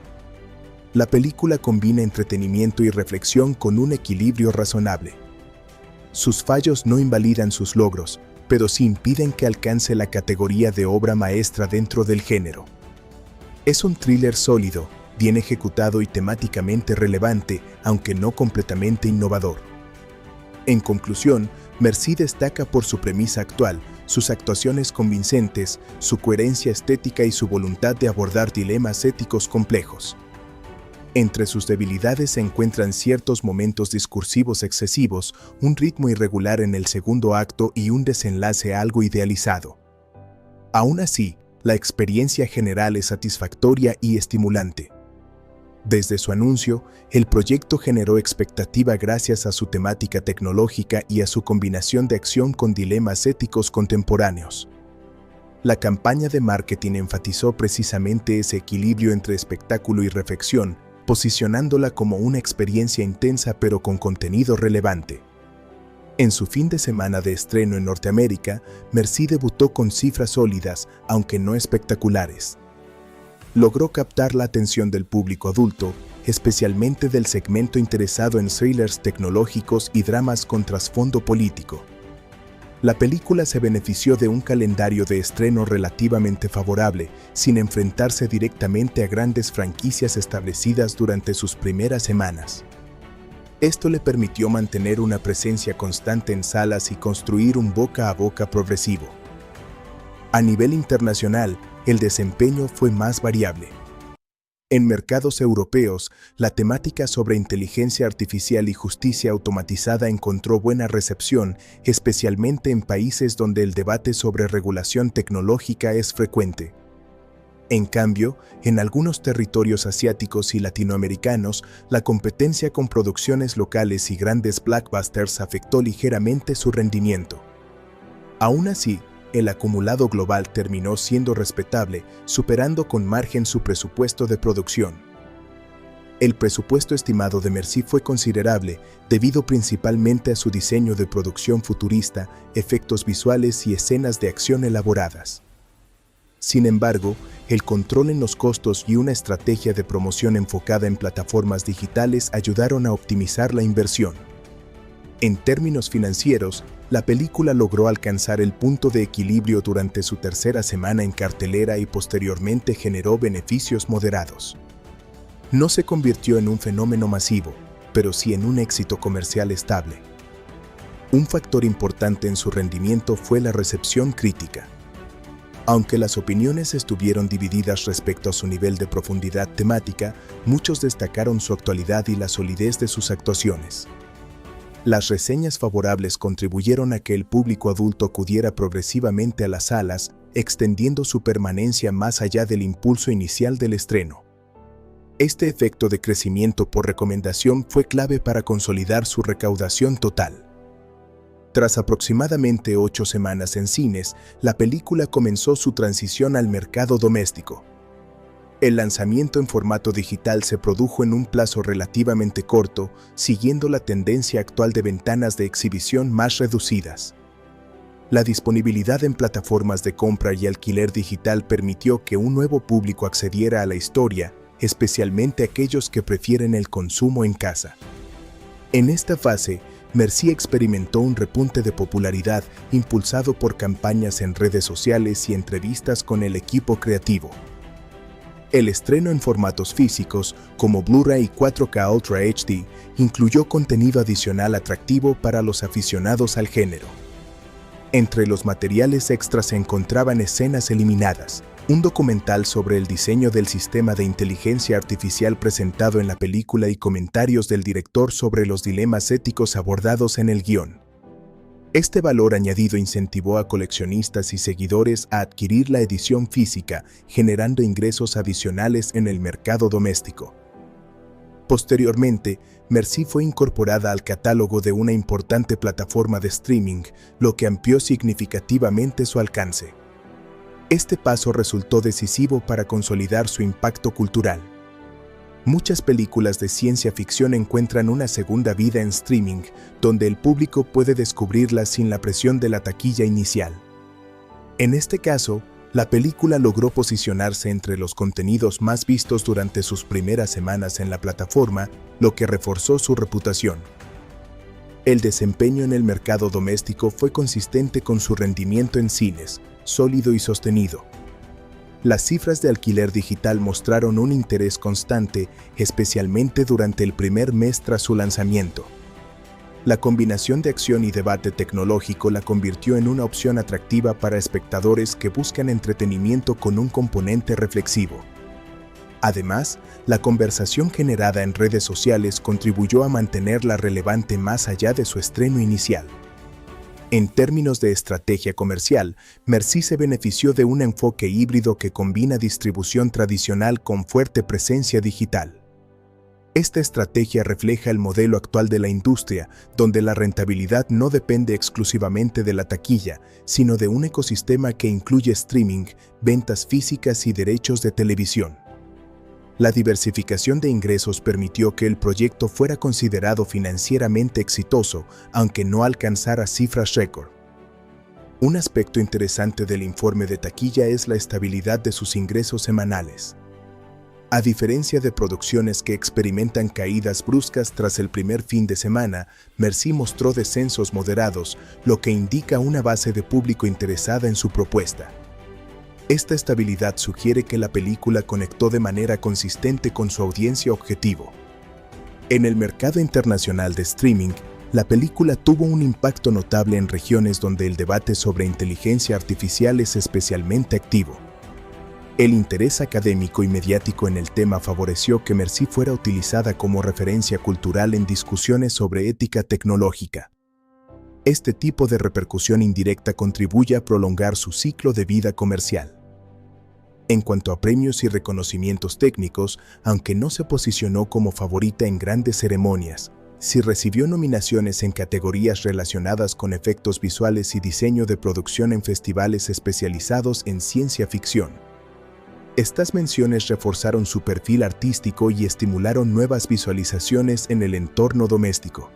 La película combina entretenimiento y reflexión con un equilibrio razonable. Sus fallos no invalidan sus logros, pero sí impiden que alcance la categoría de obra maestra dentro del género. Es un thriller sólido, bien ejecutado y temáticamente relevante, aunque no completamente innovador. En conclusión, Merci destaca por su premisa actual, sus actuaciones convincentes, su coherencia estética y su voluntad de abordar dilemas éticos complejos. Entre sus debilidades se encuentran ciertos momentos discursivos excesivos, un ritmo irregular en el segundo acto y un desenlace algo idealizado. Aún así, la experiencia general es satisfactoria y estimulante. Desde su anuncio, el proyecto generó expectativa gracias a su temática tecnológica y a su combinación de acción con dilemas éticos contemporáneos. La campaña de marketing enfatizó precisamente ese equilibrio entre espectáculo y reflexión, posicionándola como una experiencia intensa pero con contenido relevante. En su fin de semana de estreno en Norteamérica, Merci debutó con cifras sólidas, aunque no espectaculares. Logró captar la atención del público adulto, especialmente del segmento interesado en thrillers tecnológicos y dramas con trasfondo político. La película se benefició de un calendario de estreno relativamente favorable, sin enfrentarse directamente a grandes franquicias establecidas durante sus primeras semanas. Esto le permitió mantener una presencia constante en salas y construir un boca a boca progresivo. A nivel internacional, el desempeño fue más variable. En mercados europeos, la temática sobre inteligencia artificial y justicia automatizada encontró buena recepción, especialmente en países donde el debate sobre regulación tecnológica es frecuente. En cambio, en algunos territorios asiáticos y latinoamericanos, la competencia con producciones locales y grandes blockbusters afectó ligeramente su rendimiento. Aún así, el acumulado global terminó siendo respetable, superando con margen su presupuesto de producción. El presupuesto estimado de Merci fue considerable, debido principalmente a su diseño de producción futurista, efectos visuales y escenas de acción elaboradas. Sin embargo, el control en los costos y una estrategia de promoción enfocada en plataformas digitales ayudaron a optimizar la inversión. En términos financieros, la película logró alcanzar el punto de equilibrio durante su tercera semana en cartelera y posteriormente generó beneficios moderados. No se convirtió en un fenómeno masivo, pero sí en un éxito comercial estable. Un factor importante en su rendimiento fue la recepción crítica. Aunque las opiniones estuvieron divididas respecto a su nivel de profundidad temática, muchos destacaron su actualidad y la solidez de sus actuaciones. Las reseñas favorables contribuyeron a que el público adulto acudiera progresivamente a las salas, extendiendo su permanencia más allá del impulso inicial del estreno. Este efecto de crecimiento por recomendación fue clave para consolidar su recaudación total. Tras aproximadamente 8 semanas en cines, la película comenzó su transición al mercado doméstico. El lanzamiento en formato digital se produjo en un plazo relativamente corto, siguiendo la tendencia actual de ventanas de exhibición más reducidas. La disponibilidad en plataformas de compra y alquiler digital permitió que un nuevo público accediera a la historia, especialmente aquellos que prefieren el consumo en casa. En esta fase, Merci experimentó un repunte de popularidad impulsado por campañas en redes sociales y entrevistas con el equipo creativo. El estreno en formatos físicos, como Blu-ray y 4K Ultra HD, incluyó contenido adicional atractivo para los aficionados al género. Entre los materiales extras se encontraban escenas eliminadas, un documental sobre el diseño del sistema de inteligencia artificial presentado en la película y comentarios del director sobre los dilemas éticos abordados en el guión. Este valor añadido incentivó a coleccionistas y seguidores a adquirir la edición física, generando ingresos adicionales en el mercado doméstico. Posteriormente, Merci fue incorporada al catálogo de una importante plataforma de streaming, lo que amplió significativamente su alcance. Este paso resultó decisivo para consolidar su impacto cultural. Muchas películas de ciencia ficción encuentran una segunda vida en streaming, donde el público puede descubrirlas sin la presión de la taquilla inicial. En este caso, la película logró posicionarse entre los contenidos más vistos durante sus primeras semanas en la plataforma, lo que reforzó su reputación. El desempeño en el mercado doméstico fue consistente con su rendimiento en cines, sólido y sostenido. Las cifras de alquiler digital mostraron un interés constante, especialmente durante el primer mes tras su lanzamiento. La combinación de acción y debate tecnológico la convirtió en una opción atractiva para espectadores que buscan entretenimiento con un componente reflexivo. Además, la conversación generada en redes sociales contribuyó a mantenerla relevante más allá de su estreno inicial. En términos de estrategia comercial, Merci se benefició de un enfoque híbrido que combina distribución tradicional con fuerte presencia digital. Esta estrategia refleja el modelo actual de la industria, donde la rentabilidad no depende exclusivamente de la taquilla, sino de un ecosistema que incluye streaming, ventas físicas y derechos de televisión. La diversificación de ingresos permitió que el proyecto fuera considerado financieramente exitoso, aunque no alcanzara cifras récord. Un aspecto interesante del informe de taquilla es la estabilidad de sus ingresos semanales. A diferencia de producciones que experimentan caídas bruscas tras el primer fin de semana, Merci mostró descensos moderados, lo que indica una base de público interesada en su propuesta. Esta estabilidad sugiere que la película conectó de manera consistente con su audiencia objetivo. En el mercado internacional de streaming, la película tuvo un impacto notable en regiones donde el debate sobre inteligencia artificial es especialmente activo. El interés académico y mediático en el tema favoreció que Merci fuera utilizada como referencia cultural en discusiones sobre ética tecnológica. Este tipo de repercusión indirecta contribuye a prolongar su ciclo de vida comercial. En cuanto a premios y reconocimientos técnicos, aunque no se posicionó como favorita en grandes ceremonias, sí recibió nominaciones en categorías relacionadas con efectos visuales y diseño de producción en festivales especializados en ciencia ficción. Estas menciones reforzaron su perfil artístico y estimularon nuevas visualizaciones en el entorno doméstico.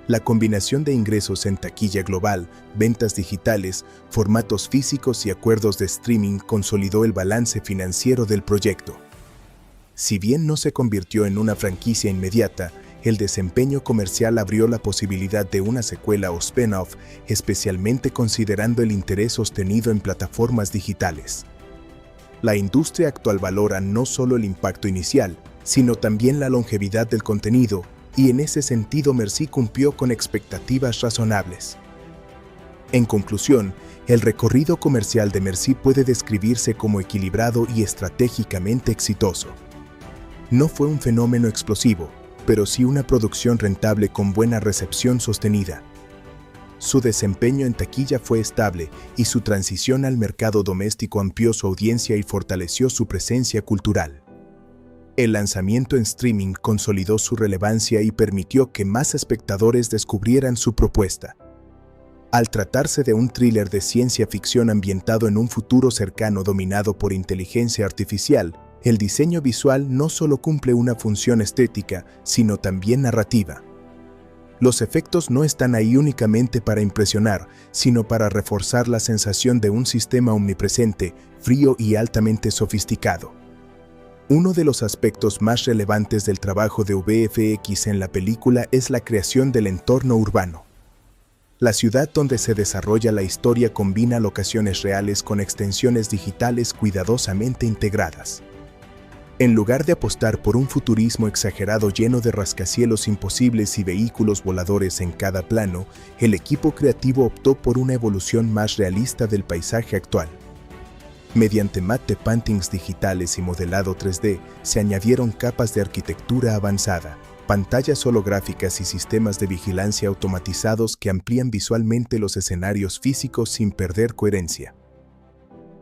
La combinación de ingresos en taquilla global, ventas digitales, formatos físicos y acuerdos de streaming consolidó el balance financiero del proyecto. Si bien no se convirtió en una franquicia inmediata, el desempeño comercial abrió la posibilidad de una secuela o spin-off, especialmente considerando el interés sostenido en plataformas digitales. La industria actual valora no solo el impacto inicial, sino también la longevidad del contenido, y en ese sentido Merci cumplió con expectativas razonables. En conclusión, el recorrido comercial de Merci puede describirse como equilibrado y estratégicamente exitoso. No fue un fenómeno explosivo, pero sí una producción rentable con buena recepción sostenida. Su desempeño en taquilla fue estable y su transición al mercado doméstico amplió su audiencia y fortaleció su presencia cultural. El lanzamiento en streaming consolidó su relevancia y permitió que más espectadores descubrieran su propuesta. Al tratarse de un thriller de ciencia ficción ambientado en un futuro cercano dominado por inteligencia artificial, el diseño visual no solo cumple una función estética, sino también narrativa. Los efectos no están ahí únicamente para impresionar, sino para reforzar la sensación de un sistema omnipresente, frío y altamente sofisticado. Uno de los aspectos más relevantes del trabajo de VFX en la película es la creación del entorno urbano. La ciudad donde se desarrolla la historia combina locaciones reales con extensiones digitales cuidadosamente integradas. En lugar de apostar por un futurismo exagerado lleno de rascacielos imposibles y vehículos voladores en cada plano, el equipo creativo optó por una evolución más realista del paisaje actual. Mediante matte paintings digitales y modelado 3D, se añadieron capas de arquitectura avanzada, pantallas holográficas y sistemas de vigilancia automatizados que amplían visualmente los escenarios físicos sin perder coherencia.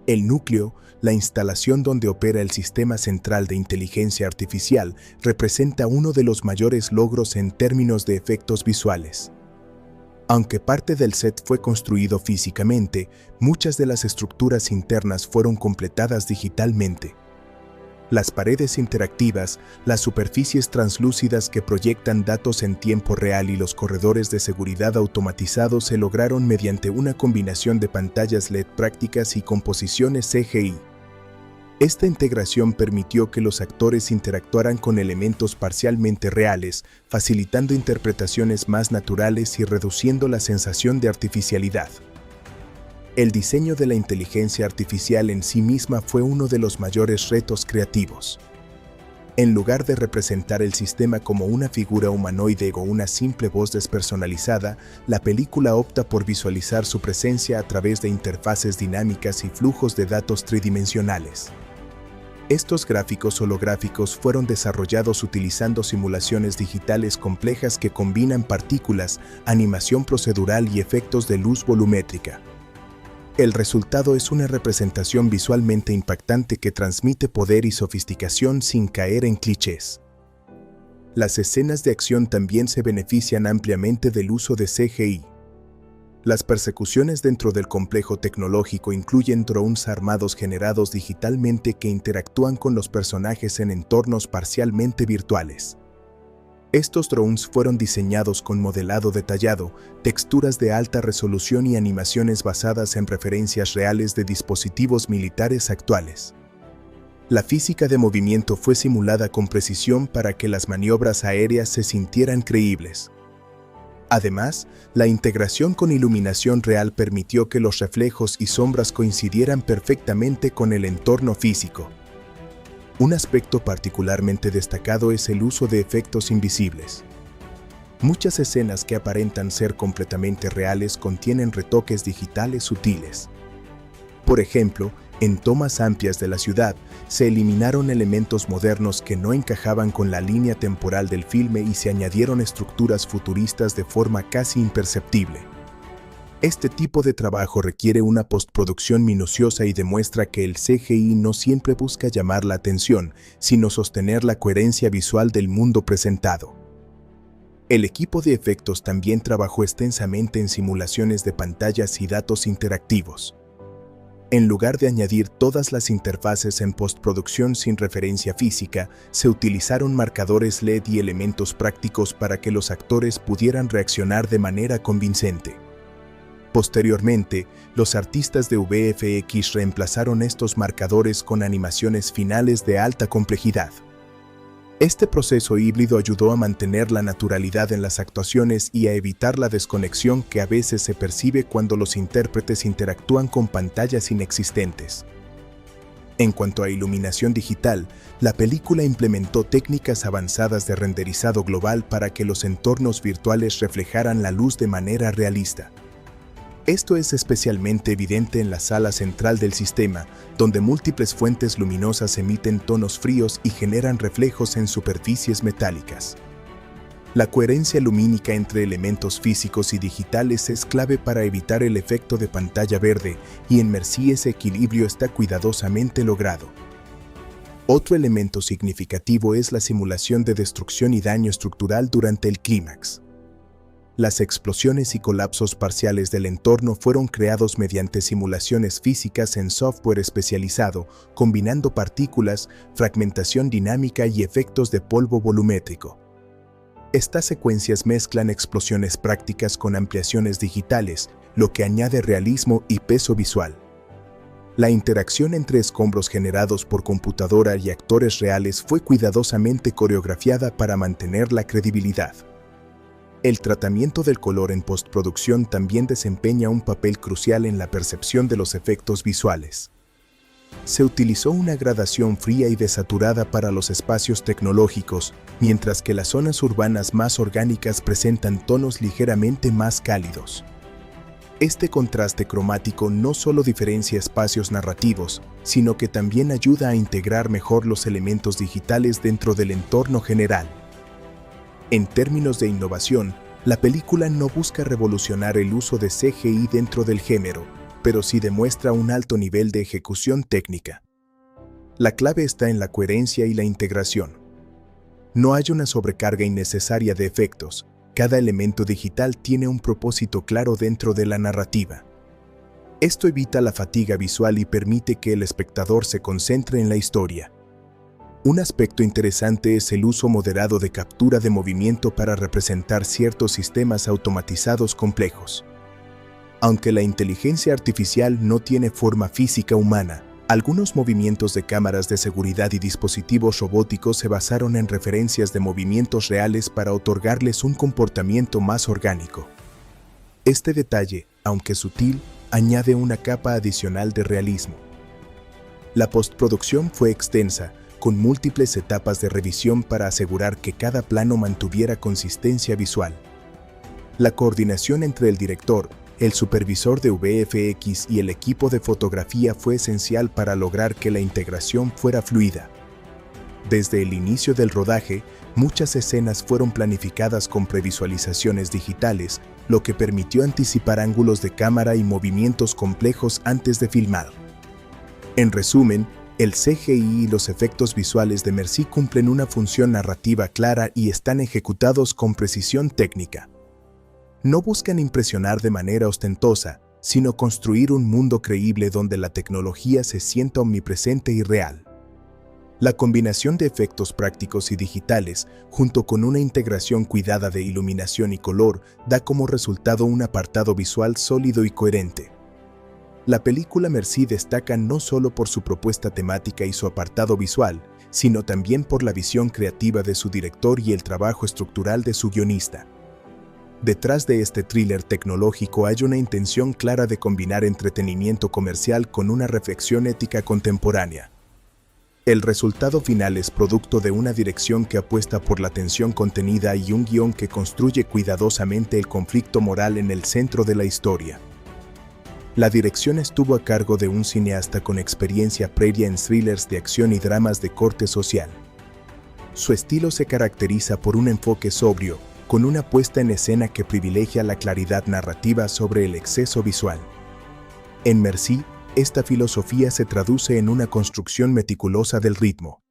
El núcleo, la instalación donde opera el sistema central de inteligencia artificial, representa uno de los mayores logros en términos de efectos visuales. Aunque parte del set fue construido físicamente, muchas de las estructuras internas fueron completadas digitalmente. Las paredes interactivas, las superficies translúcidas que proyectan datos en tiempo real y los corredores de seguridad automatizados se lograron mediante una combinación de pantallas LED prácticas y composiciones CGI. Esta integración permitió que los actores interactuaran con elementos parcialmente reales, facilitando interpretaciones más naturales y reduciendo la sensación de artificialidad. El diseño de la inteligencia artificial en sí misma fue uno de los mayores retos creativos. En lugar de representar el sistema como una figura humanoide o una simple voz despersonalizada, la película opta por visualizar su presencia a través de interfaces dinámicas y flujos de datos tridimensionales. Estos gráficos holográficos fueron desarrollados utilizando simulaciones digitales complejas que combinan partículas, animación procedural y efectos de luz volumétrica. El resultado es una representación visualmente impactante que transmite poder y sofisticación sin caer en clichés. Las escenas de acción también se benefician ampliamente del uso de CGI. Las persecuciones dentro del complejo tecnológico incluyen drones armados generados digitalmente que interactúan con los personajes en entornos parcialmente virtuales. Estos drones fueron diseñados con modelado detallado, texturas de alta resolución y animaciones basadas en referencias reales de dispositivos militares actuales. La física de movimiento fue simulada con precisión para que las maniobras aéreas se sintieran creíbles. Además, la integración con iluminación real permitió que los reflejos y sombras coincidieran perfectamente con el entorno físico. Un aspecto particularmente destacado es el uso de efectos invisibles. Muchas escenas que aparentan ser completamente reales contienen retoques digitales sutiles. Por ejemplo, en tomas amplias de la ciudad, se eliminaron elementos modernos que no encajaban con la línea temporal del filme y se añadieron estructuras futuristas de forma casi imperceptible. Este tipo de trabajo requiere una postproducción minuciosa y demuestra que el CGI no siempre busca llamar la atención, sino sostener la coherencia visual del mundo presentado. El equipo de efectos también trabajó extensamente en simulaciones de pantallas y datos interactivos. En lugar de añadir todas las interfaces en postproducción sin referencia física, se utilizaron marcadores LED y elementos prácticos para que los actores pudieran reaccionar de manera convincente. Posteriormente, los artistas de VFX reemplazaron estos marcadores con animaciones finales de alta complejidad. Este proceso híbrido ayudó a mantener la naturalidad en las actuaciones y a evitar la desconexión que a veces se percibe cuando los intérpretes interactúan con pantallas inexistentes. En cuanto a iluminación digital, la película implementó técnicas avanzadas de renderizado global para que los entornos virtuales reflejaran la luz de manera realista. Esto es especialmente evidente en la sala central del sistema, donde múltiples fuentes luminosas emiten tonos fríos y generan reflejos en superficies metálicas. La coherencia lumínica entre elementos físicos y digitales es clave para evitar el efecto de pantalla verde, y en Merci ese equilibrio está cuidadosamente logrado. Otro elemento significativo es la simulación de destrucción y daño estructural durante el clímax. Las explosiones y colapsos parciales del entorno fueron creados mediante simulaciones físicas en software especializado, combinando partículas, fragmentación dinámica y efectos de polvo volumétrico. Estas secuencias mezclan explosiones prácticas con ampliaciones digitales, lo que añade realismo y peso visual. La interacción entre escombros generados por computadora y actores reales fue cuidadosamente coreografiada para mantener la credibilidad. El tratamiento del color en postproducción también desempeña un papel crucial en la percepción de los efectos visuales. Se utilizó una gradación fría y desaturada para los espacios tecnológicos, mientras que las zonas urbanas más orgánicas presentan tonos ligeramente más cálidos. Este contraste cromático no solo diferencia espacios narrativos, sino que también ayuda a integrar mejor los elementos digitales dentro del entorno general. En términos de innovación, la película no busca revolucionar el uso de CGI dentro del género, pero sí demuestra un alto nivel de ejecución técnica. La clave está en la coherencia y la integración. No hay una sobrecarga innecesaria de efectos. Cada elemento digital tiene un propósito claro dentro de la narrativa. Esto evita la fatiga visual y permite que el espectador se concentre en la historia. Un aspecto interesante es el uso moderado de captura de movimiento para representar ciertos sistemas automatizados complejos. Aunque la inteligencia artificial no tiene forma física humana, algunos movimientos de cámaras de seguridad y dispositivos robóticos se basaron en referencias de movimientos reales para otorgarles un comportamiento más orgánico. Este detalle, aunque sutil, añade una capa adicional de realismo. La postproducción fue extensa, con múltiples etapas de revisión para asegurar que cada plano mantuviera consistencia visual. La coordinación entre el director, el supervisor de VFX y el equipo de fotografía fue esencial para lograr que la integración fuera fluida. Desde el inicio del rodaje, muchas escenas fueron planificadas con previsualizaciones digitales, lo que permitió anticipar ángulos de cámara y movimientos complejos antes de filmar. En resumen, el CGI y los efectos visuales de Merci cumplen una función narrativa clara y están ejecutados con precisión técnica. No buscan impresionar de manera ostentosa, sino construir un mundo creíble donde la tecnología se sienta omnipresente y real. La combinación de efectos prácticos y digitales, junto con una integración cuidada de iluminación y color, da como resultado un apartado visual sólido y coherente. La película Merci destaca no solo por su propuesta temática y su apartado visual, sino también por la visión creativa de su director y el trabajo estructural de su guionista. Detrás de este thriller tecnológico hay una intención clara de combinar entretenimiento comercial con una reflexión ética contemporánea. El resultado final es producto de una dirección que apuesta por la tensión contenida y un guión que construye cuidadosamente el conflicto moral en el centro de la historia. La dirección estuvo a cargo de un cineasta con experiencia previa en thrillers de acción y dramas de corte social. Su estilo se caracteriza por un enfoque sobrio, con una puesta en escena que privilegia la claridad narrativa sobre el exceso visual. En Merci, esta filosofía se traduce en una construcción meticulosa del ritmo.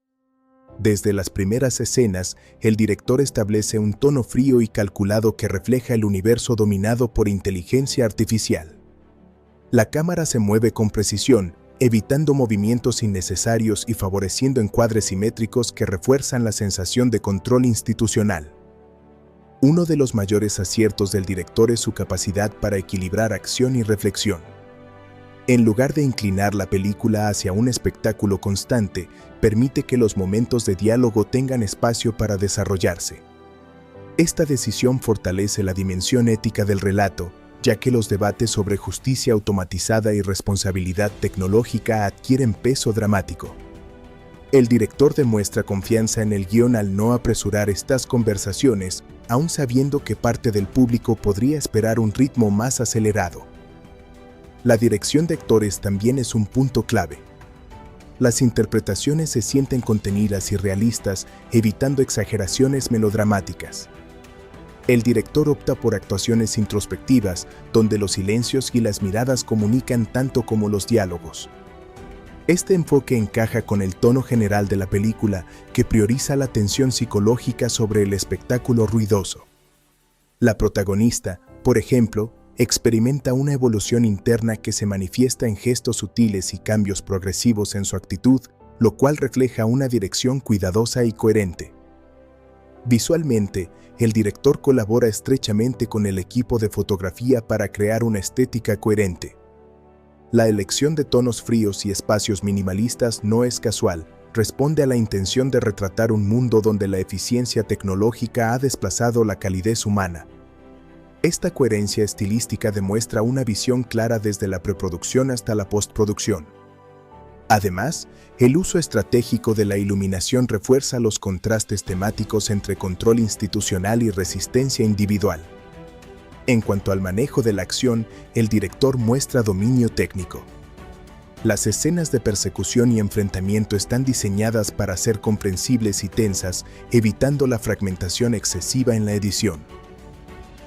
Desde las primeras escenas, el director establece un tono frío y calculado que refleja el universo dominado por inteligencia artificial. La cámara se mueve con precisión, evitando movimientos innecesarios y favoreciendo encuadres simétricos que refuerzan la sensación de control institucional. Uno de los mayores aciertos del director es su capacidad para equilibrar acción y reflexión. En lugar de inclinar la película hacia un espectáculo constante, permite que los momentos de diálogo tengan espacio para desarrollarse. Esta decisión fortalece la dimensión ética del relato, ya que los debates sobre justicia automatizada y responsabilidad tecnológica adquieren peso dramático. El director demuestra confianza en el guión al no apresurar estas conversaciones, aun sabiendo que parte del público podría esperar un ritmo más acelerado. La dirección de actores también es un punto clave. Las interpretaciones se sienten contenidas y realistas, evitando exageraciones melodramáticas. El director opta por actuaciones introspectivas, donde los silencios y las miradas comunican tanto como los diálogos. Este enfoque encaja con el tono general de la película, que prioriza la tensión psicológica sobre el espectáculo ruidoso. La protagonista, por ejemplo, experimenta una evolución interna que se manifiesta en gestos sutiles y cambios progresivos en su actitud, lo cual refleja una dirección cuidadosa y coherente. Visualmente, el director colabora estrechamente con el equipo de fotografía para crear una estética coherente. La elección de tonos fríos y espacios minimalistas no es casual, responde a la intención de retratar un mundo donde la eficiencia tecnológica ha desplazado la calidez humana. Esta coherencia estilística demuestra una visión clara desde la preproducción hasta la postproducción. Además, el uso estratégico de la iluminación refuerza los contrastes temáticos entre control institucional y resistencia individual. En cuanto al manejo de la acción, el director muestra dominio técnico. Las escenas de persecución y enfrentamiento están diseñadas para ser comprensibles y tensas, evitando la fragmentación excesiva en la edición.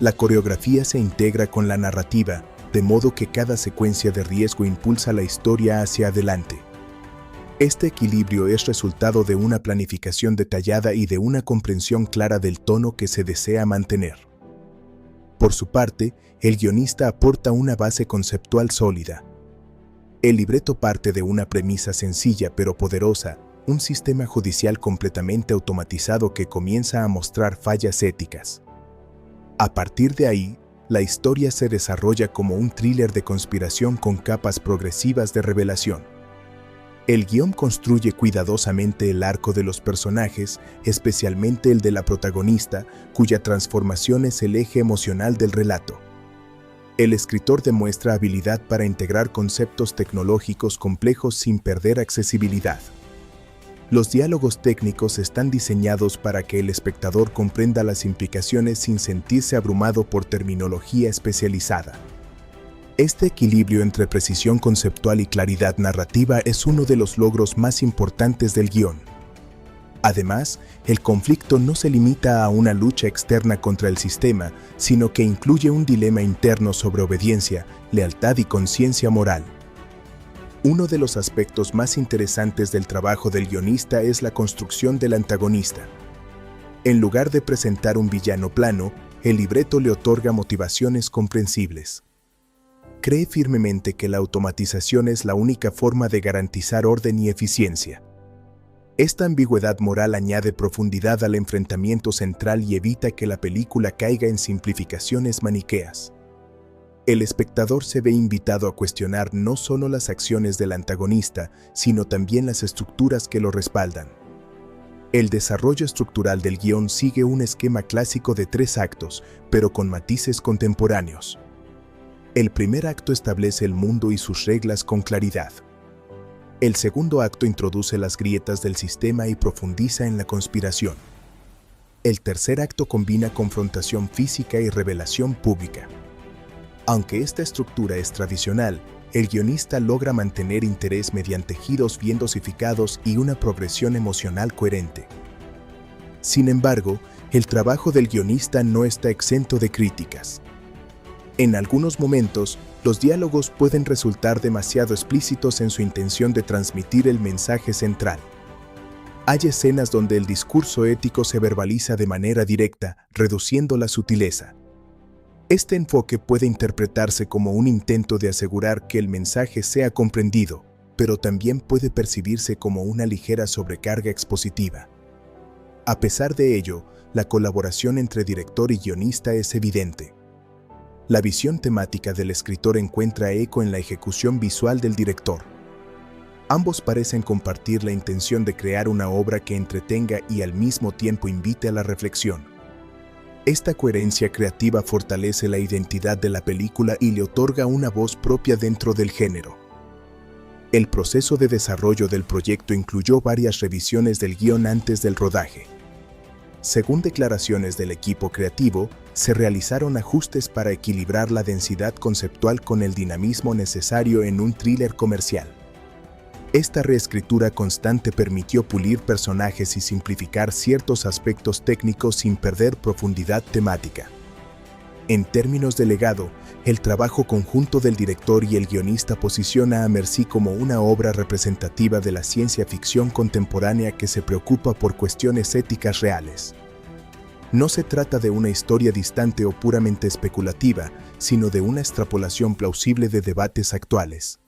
La coreografía se integra con la narrativa, de modo que cada secuencia de riesgo impulsa la historia hacia adelante. Este equilibrio es resultado de una planificación detallada y de una comprensión clara del tono que se desea mantener. Por su parte, el guionista aporta una base conceptual sólida. El libreto parte de una premisa sencilla pero poderosa, un sistema judicial completamente automatizado que comienza a mostrar fallas éticas. A partir de ahí, la historia se desarrolla como un thriller de conspiración con capas progresivas de revelación. El guión construye cuidadosamente el arco de los personajes, especialmente el de la protagonista, cuya transformación es el eje emocional del relato. El escritor demuestra habilidad para integrar conceptos tecnológicos complejos sin perder accesibilidad. Los diálogos técnicos están diseñados para que el espectador comprenda las implicaciones sin sentirse abrumado por terminología especializada. Este equilibrio entre precisión conceptual y claridad narrativa es uno de los logros más importantes del guión. Además, el conflicto no se limita a una lucha externa contra el sistema, sino que incluye un dilema interno sobre obediencia, lealtad y conciencia moral. Uno de los aspectos más interesantes del trabajo del guionista es la construcción del antagonista. En lugar de presentar un villano plano, el libreto le otorga motivaciones comprensibles. Cree firmemente que la automatización es la única forma de garantizar orden y eficiencia. Esta ambigüedad moral añade profundidad al enfrentamiento central y evita que la película caiga en simplificaciones maniqueas. El espectador se ve invitado a cuestionar no solo las acciones del antagonista, sino también las estructuras que lo respaldan. El desarrollo estructural del guión sigue un esquema clásico de 3 actos, pero con matices contemporáneos. El primer acto establece el mundo y sus reglas con claridad. El segundo acto introduce las grietas del sistema y profundiza en la conspiración. El tercer acto combina confrontación física y revelación pública. Aunque esta estructura es tradicional, el guionista logra mantener interés mediante giros bien dosificados y una progresión emocional coherente. Sin embargo, el trabajo del guionista no está exento de críticas. En algunos momentos, los diálogos pueden resultar demasiado explícitos en su intención de transmitir el mensaje central. Hay escenas donde el discurso ético se verbaliza de manera directa, reduciendo la sutileza. Este enfoque puede interpretarse como un intento de asegurar que el mensaje sea comprendido, pero también puede percibirse como una ligera sobrecarga expositiva. A pesar de ello, la colaboración entre director y guionista es evidente. La visión temática del escritor encuentra eco en la ejecución visual del director. Ambos parecen compartir la intención de crear una obra que entretenga y al mismo tiempo invite a la reflexión. Esta coherencia creativa fortalece la identidad de la película y le otorga una voz propia dentro del género. El proceso de desarrollo del proyecto incluyó varias revisiones del guión antes del rodaje. Según declaraciones del equipo creativo, se realizaron ajustes para equilibrar la densidad conceptual con el dinamismo necesario en un thriller comercial. Esta reescritura constante permitió pulir personajes y simplificar ciertos aspectos técnicos sin perder profundidad temática. En términos de legado, el trabajo conjunto del director y el guionista posiciona a Merci como una obra representativa de la ciencia ficción contemporánea que se preocupa por cuestiones éticas reales. No se trata de una historia distante o puramente especulativa, sino de una extrapolación plausible de debates actuales.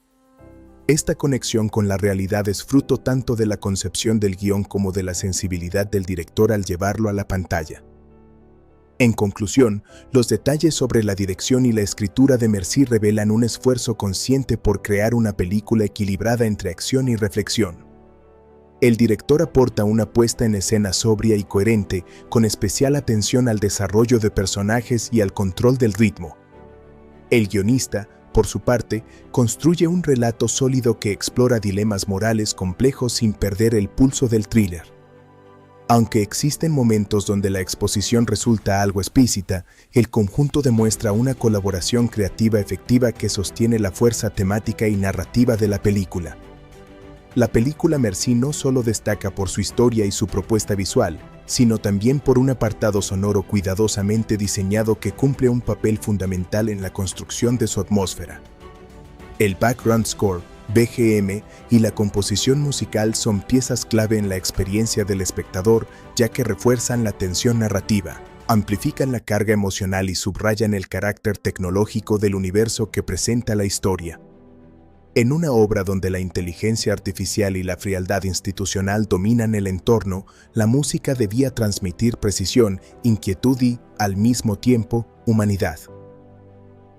Esta conexión con la realidad es fruto tanto de la concepción del guión como de la sensibilidad del director al llevarlo a la pantalla. En conclusión, los detalles sobre la dirección y la escritura de Merci revelan un esfuerzo consciente por crear una película equilibrada entre acción y reflexión. El director aporta una puesta en escena sobria y coherente, con especial atención al desarrollo de personajes y al control del ritmo. El guionista, por su parte, construye un relato sólido que explora dilemas morales complejos sin perder el pulso del thriller. Aunque existen momentos donde la exposición resulta algo explícita, el conjunto demuestra una colaboración creativa efectiva que sostiene la fuerza temática y narrativa de la película. La película Merci no solo destaca por su historia y su propuesta visual, sino también por un apartado sonoro cuidadosamente diseñado que cumple un papel fundamental en la construcción de su atmósfera. El background score, BGM, y la composición musical son piezas clave en la experiencia del espectador, ya que refuerzan la tensión narrativa, amplifican la carga emocional y subrayan el carácter tecnológico del universo que presenta la historia. En una obra donde la inteligencia artificial y la frialdad institucional dominan el entorno, la música debía transmitir precisión, inquietud y, al mismo tiempo, humanidad.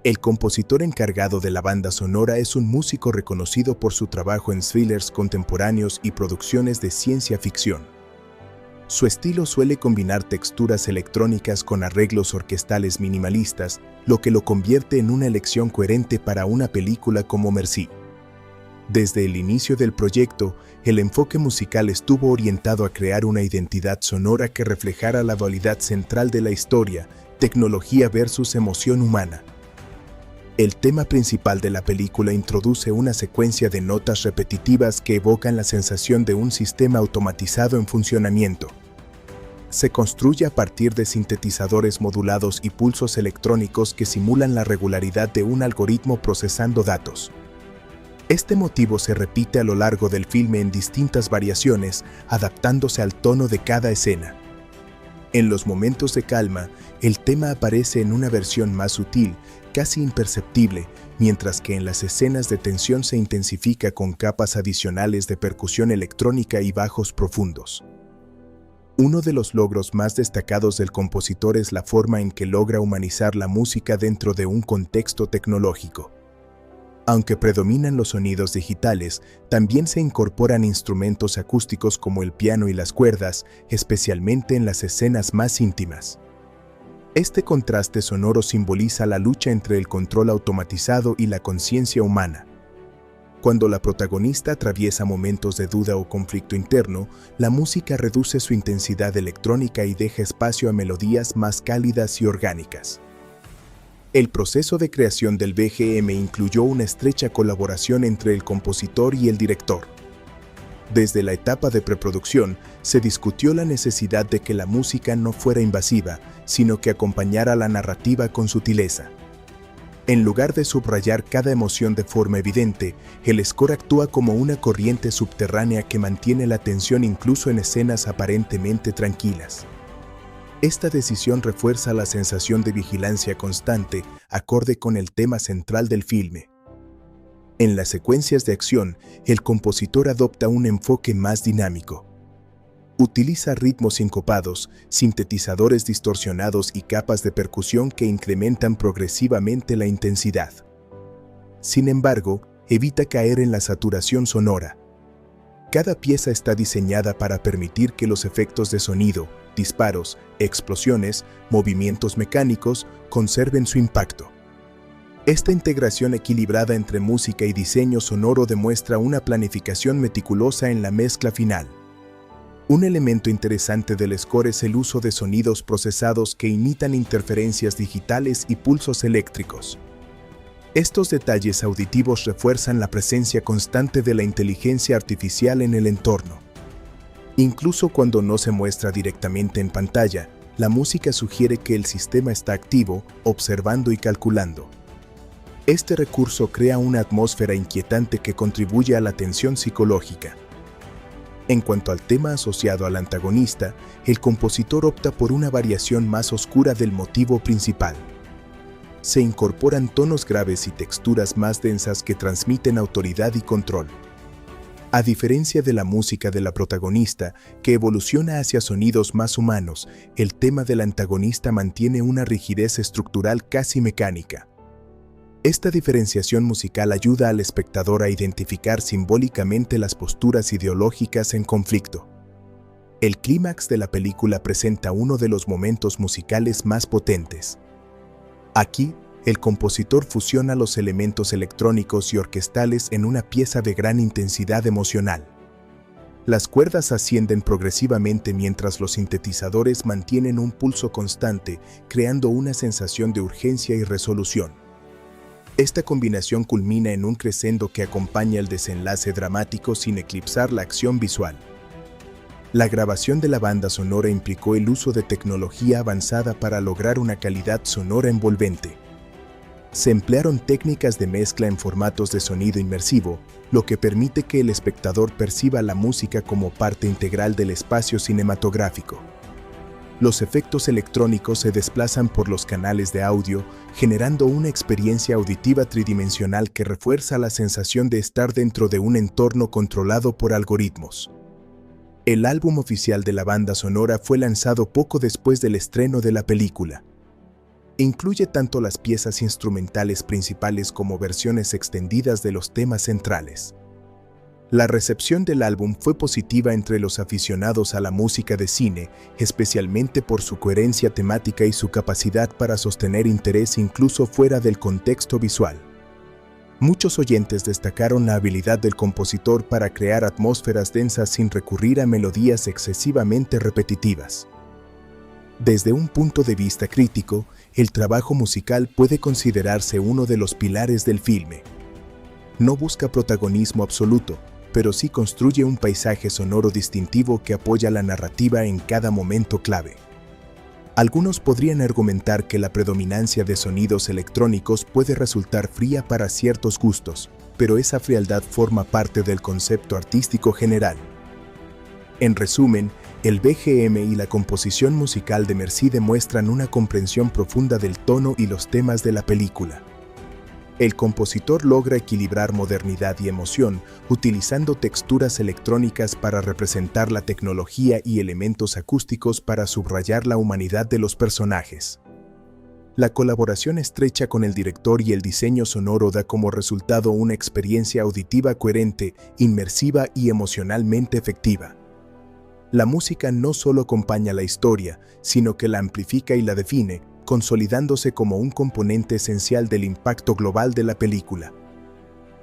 El compositor encargado de la banda sonora es un músico reconocido por su trabajo en thrillers contemporáneos y producciones de ciencia ficción. Su estilo suele combinar texturas electrónicas con arreglos orquestales minimalistas, lo que lo convierte en una elección coherente para una película como Merci. Desde el inicio del proyecto, el enfoque musical estuvo orientado a crear una identidad sonora que reflejara la dualidad central de la historia, tecnología versus emoción humana. El tema principal de la película introduce una secuencia de notas repetitivas que evocan la sensación de un sistema automatizado en funcionamiento. Se construye a partir de sintetizadores modulados y pulsos electrónicos que simulan la regularidad de un algoritmo procesando datos. Este motivo se repite a lo largo del filme en distintas variaciones, adaptándose al tono de cada escena. En los momentos de calma, el tema aparece en una versión más sutil, casi imperceptible, mientras que en las escenas de tensión se intensifica con capas adicionales de percusión electrónica y bajos profundos. Uno de los logros más destacados del compositor es la forma en que logra humanizar la música dentro de un contexto tecnológico. Aunque predominan los sonidos digitales, también se incorporan instrumentos acústicos como el piano y las cuerdas, especialmente en las escenas más íntimas. Este contraste sonoro simboliza la lucha entre el control automatizado y la conciencia humana. Cuando la protagonista atraviesa momentos de duda o conflicto interno, la música reduce su intensidad electrónica y deja espacio a melodías más cálidas y orgánicas. El proceso de creación del BGM incluyó una estrecha colaboración entre el compositor y el director. Desde la etapa de preproducción, se discutió la necesidad de que la música no fuera invasiva, sino que acompañara la narrativa con sutileza. En lugar de subrayar cada emoción de forma evidente, el score actúa como una corriente subterránea que mantiene la tensión incluso en escenas aparentemente tranquilas. Esta decisión refuerza la sensación de vigilancia constante, acorde con el tema central del filme. En las secuencias de acción, el compositor adopta un enfoque más dinámico. Utiliza ritmos sincopados, sintetizadores distorsionados y capas de percusión que incrementan progresivamente la intensidad. Sin embargo, evita caer en la saturación sonora. Cada pieza está diseñada para permitir que los efectos de sonido, disparos, explosiones, movimientos mecánicos conserven su impacto. Esta integración equilibrada entre música y diseño sonoro demuestra una planificación meticulosa en la mezcla final. Un elemento interesante del score es el uso de sonidos procesados que imitan interferencias digitales y pulsos eléctricos. Estos detalles auditivos refuerzan la presencia constante de la inteligencia artificial en el entorno. Incluso cuando no se muestra directamente en pantalla, la música sugiere que el sistema está activo, observando y calculando. Este recurso crea una atmósfera inquietante que contribuye a la tensión psicológica. En cuanto al tema asociado al antagonista, el compositor opta por una variación más oscura del motivo principal. Se incorporan tonos graves y texturas más densas que transmiten autoridad y control. A diferencia de la música de la protagonista, que evoluciona hacia sonidos más humanos, el tema del antagonista mantiene una rigidez estructural casi mecánica. Esta diferenciación musical ayuda al espectador a identificar simbólicamente las posturas ideológicas en conflicto. El clímax de la película presenta uno de los momentos musicales más potentes. Aquí, el compositor fusiona los elementos electrónicos y orquestales en una pieza de gran intensidad emocional. Las cuerdas ascienden progresivamente mientras los sintetizadores mantienen un pulso constante, creando una sensación de urgencia y resolución. Esta combinación culmina en un crescendo que acompaña el desenlace dramático sin eclipsar la acción visual. La grabación de la banda sonora implicó el uso de tecnología avanzada para lograr una calidad sonora envolvente. Se emplearon técnicas de mezcla en formatos de sonido inmersivo, lo que permite que el espectador perciba la música como parte integral del espacio cinematográfico. Los efectos electrónicos se desplazan por los canales de audio, generando una experiencia auditiva tridimensional que refuerza la sensación de estar dentro de un entorno controlado por algoritmos. El álbum oficial de la banda sonora fue lanzado poco después del estreno de la película. Incluye tanto las piezas instrumentales principales como versiones extendidas de los temas centrales. La recepción del álbum fue positiva entre los aficionados a la música de cine, especialmente por su coherencia temática y su capacidad para sostener interés incluso fuera del contexto visual. Muchos oyentes destacaron la habilidad del compositor para crear atmósferas densas sin recurrir a melodías excesivamente repetitivas. Desde un punto de vista crítico, el trabajo musical puede considerarse uno de los pilares del filme. No busca protagonismo absoluto, pero sí construye un paisaje sonoro distintivo que apoya la narrativa en cada momento clave. Algunos podrían argumentar que la predominancia de sonidos electrónicos puede resultar fría para ciertos gustos, pero esa frialdad forma parte del concepto artístico general. En resumen, El BGM y la composición musical de Merci demuestran una comprensión profunda del tono y los temas de la película. El compositor logra equilibrar modernidad y emoción, utilizando texturas electrónicas para representar la tecnología y elementos acústicos para subrayar la humanidad de los personajes. La colaboración estrecha con el director y el diseño sonoro da como resultado una experiencia auditiva coherente, inmersiva y emocionalmente efectiva. La música no solo acompaña la historia, sino que la amplifica y la define, consolidándose como un componente esencial del impacto global de la película.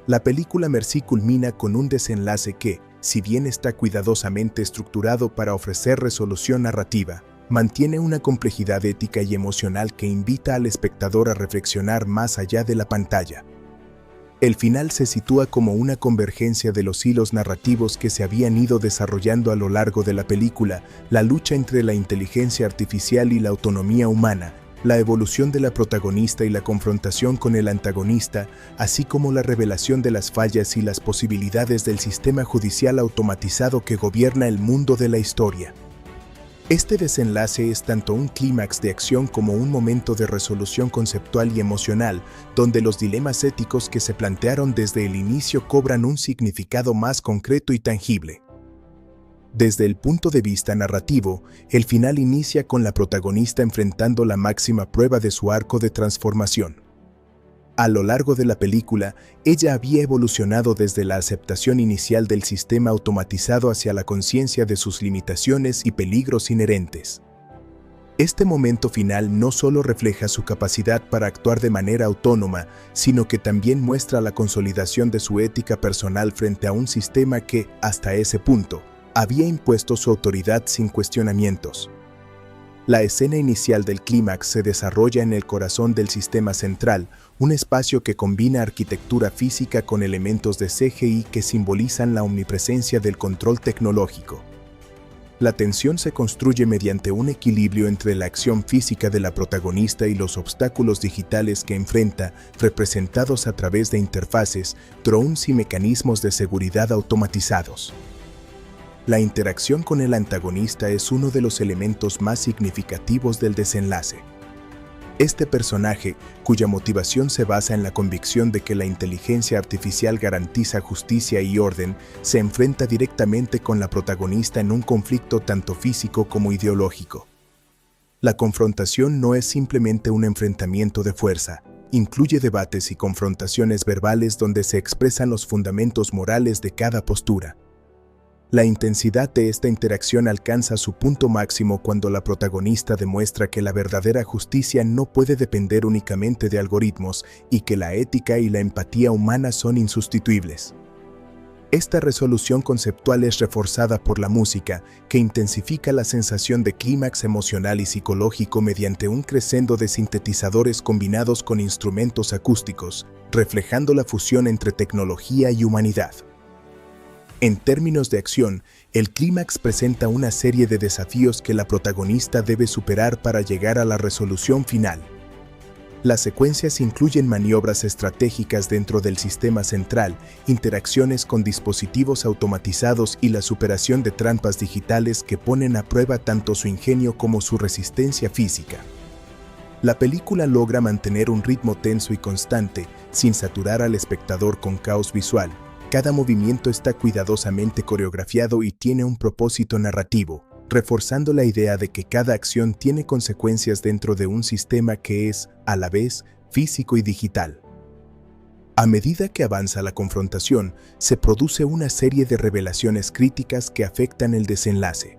La película Merci culmina con un desenlace que, si bien está cuidadosamente estructurado para ofrecer resolución narrativa, mantiene una complejidad ética y emocional que invita al espectador a reflexionar más allá de la pantalla. El final se sitúa como una convergencia de los hilos narrativos que se habían ido desarrollando a lo largo de la película, la lucha entre la inteligencia artificial y la autonomía humana, la evolución de la protagonista y la confrontación con el antagonista, así como la revelación de las fallas y las posibilidades del sistema judicial automatizado que gobierna el mundo de la historia. Este desenlace es tanto un clímax de acción como un momento de resolución conceptual y emocional, donde los dilemas éticos que se plantearon desde el inicio cobran un significado más concreto y tangible. Desde el punto de vista narrativo, el final inicia con la protagonista enfrentando la máxima prueba de su arco de transformación. A lo largo de la película, ella había evolucionado desde la aceptación inicial del sistema automatizado hacia la conciencia de sus limitaciones y peligros inherentes. Este momento final no solo refleja su capacidad para actuar de manera autónoma, sino que también muestra la consolidación de su ética personal frente a un sistema que, hasta ese punto, había impuesto su autoridad sin cuestionamientos. La escena inicial del clímax se desarrolla en el corazón del sistema central, un espacio que combina arquitectura física con elementos de CGI que simbolizan la omnipresencia del control tecnológico. La tensión se construye mediante un equilibrio entre la acción física de la protagonista y los obstáculos digitales que enfrenta, representados a través de interfaces, drones y mecanismos de seguridad automatizados. La interacción con el antagonista es uno de los elementos más significativos del desenlace. Este personaje, cuya motivación se basa en la convicción de que la inteligencia artificial garantiza justicia y orden, se enfrenta directamente con la protagonista en un conflicto tanto físico como ideológico. La confrontación no es simplemente un enfrentamiento de fuerza, incluye debates y confrontaciones verbales donde se expresan los fundamentos morales de cada postura. La intensidad de esta interacción alcanza su punto máximo cuando la protagonista demuestra que la verdadera justicia no puede depender únicamente de algoritmos y que la ética y la empatía humana son insustituibles. Esta resolución conceptual es reforzada por la música, que intensifica la sensación de clímax emocional y psicológico mediante un crescendo de sintetizadores combinados con instrumentos acústicos, reflejando la fusión entre tecnología y humanidad. En términos de acción, el clímax presenta una serie de desafíos que la protagonista debe superar para llegar a la resolución final. Las secuencias incluyen maniobras estratégicas dentro del sistema central, interacciones con dispositivos automatizados y la superación de trampas digitales que ponen a prueba tanto su ingenio como su resistencia física. La película logra mantener un ritmo tenso y constante, sin saturar al espectador con caos visual. Cada movimiento está cuidadosamente coreografiado y tiene un propósito narrativo, reforzando la idea de que cada acción tiene consecuencias dentro de un sistema que es, a la vez, físico y digital. A medida que avanza la confrontación, se produce una serie de revelaciones críticas que afectan el desenlace.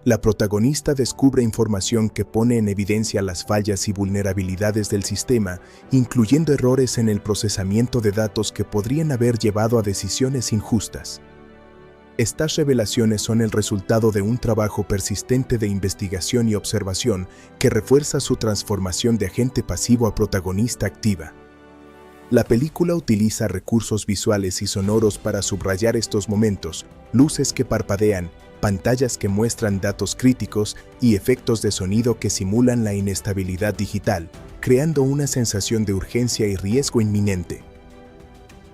La protagonista descubre información que pone en evidencia las fallas y vulnerabilidades del sistema, incluyendo errores en el procesamiento de datos que podrían haber llevado a decisiones injustas. Estas revelaciones son el resultado de un trabajo persistente de investigación y observación que refuerza su transformación de agente pasivo a protagonista activa. La película utiliza recursos visuales y sonoros para subrayar estos momentos, luces que parpadean, pantallas que muestran datos críticos y efectos de sonido que simulan la inestabilidad digital, creando una sensación de urgencia y riesgo inminente.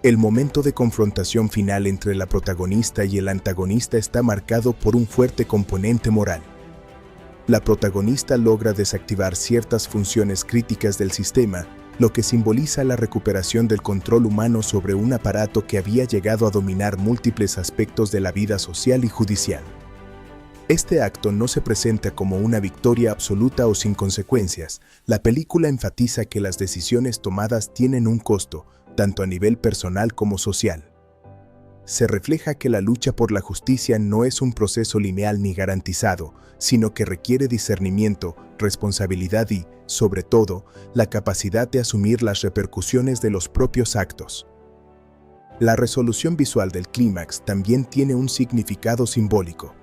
El momento de confrontación final entre la protagonista y el antagonista está marcado por un fuerte componente moral. La protagonista logra desactivar ciertas funciones críticas del sistema, lo que simboliza la recuperación del control humano sobre un aparato que había llegado a dominar múltiples aspectos de la vida social y judicial. Este acto no se presenta como una victoria absoluta o sin consecuencias. La película enfatiza que las decisiones tomadas tienen un costo, tanto a nivel personal como social. Se refleja que la lucha por la justicia no es un proceso lineal ni garantizado, sino que requiere discernimiento, responsabilidad y, sobre todo, la capacidad de asumir las repercusiones de los propios actos. La resolución visual del clímax también tiene un significado simbólico.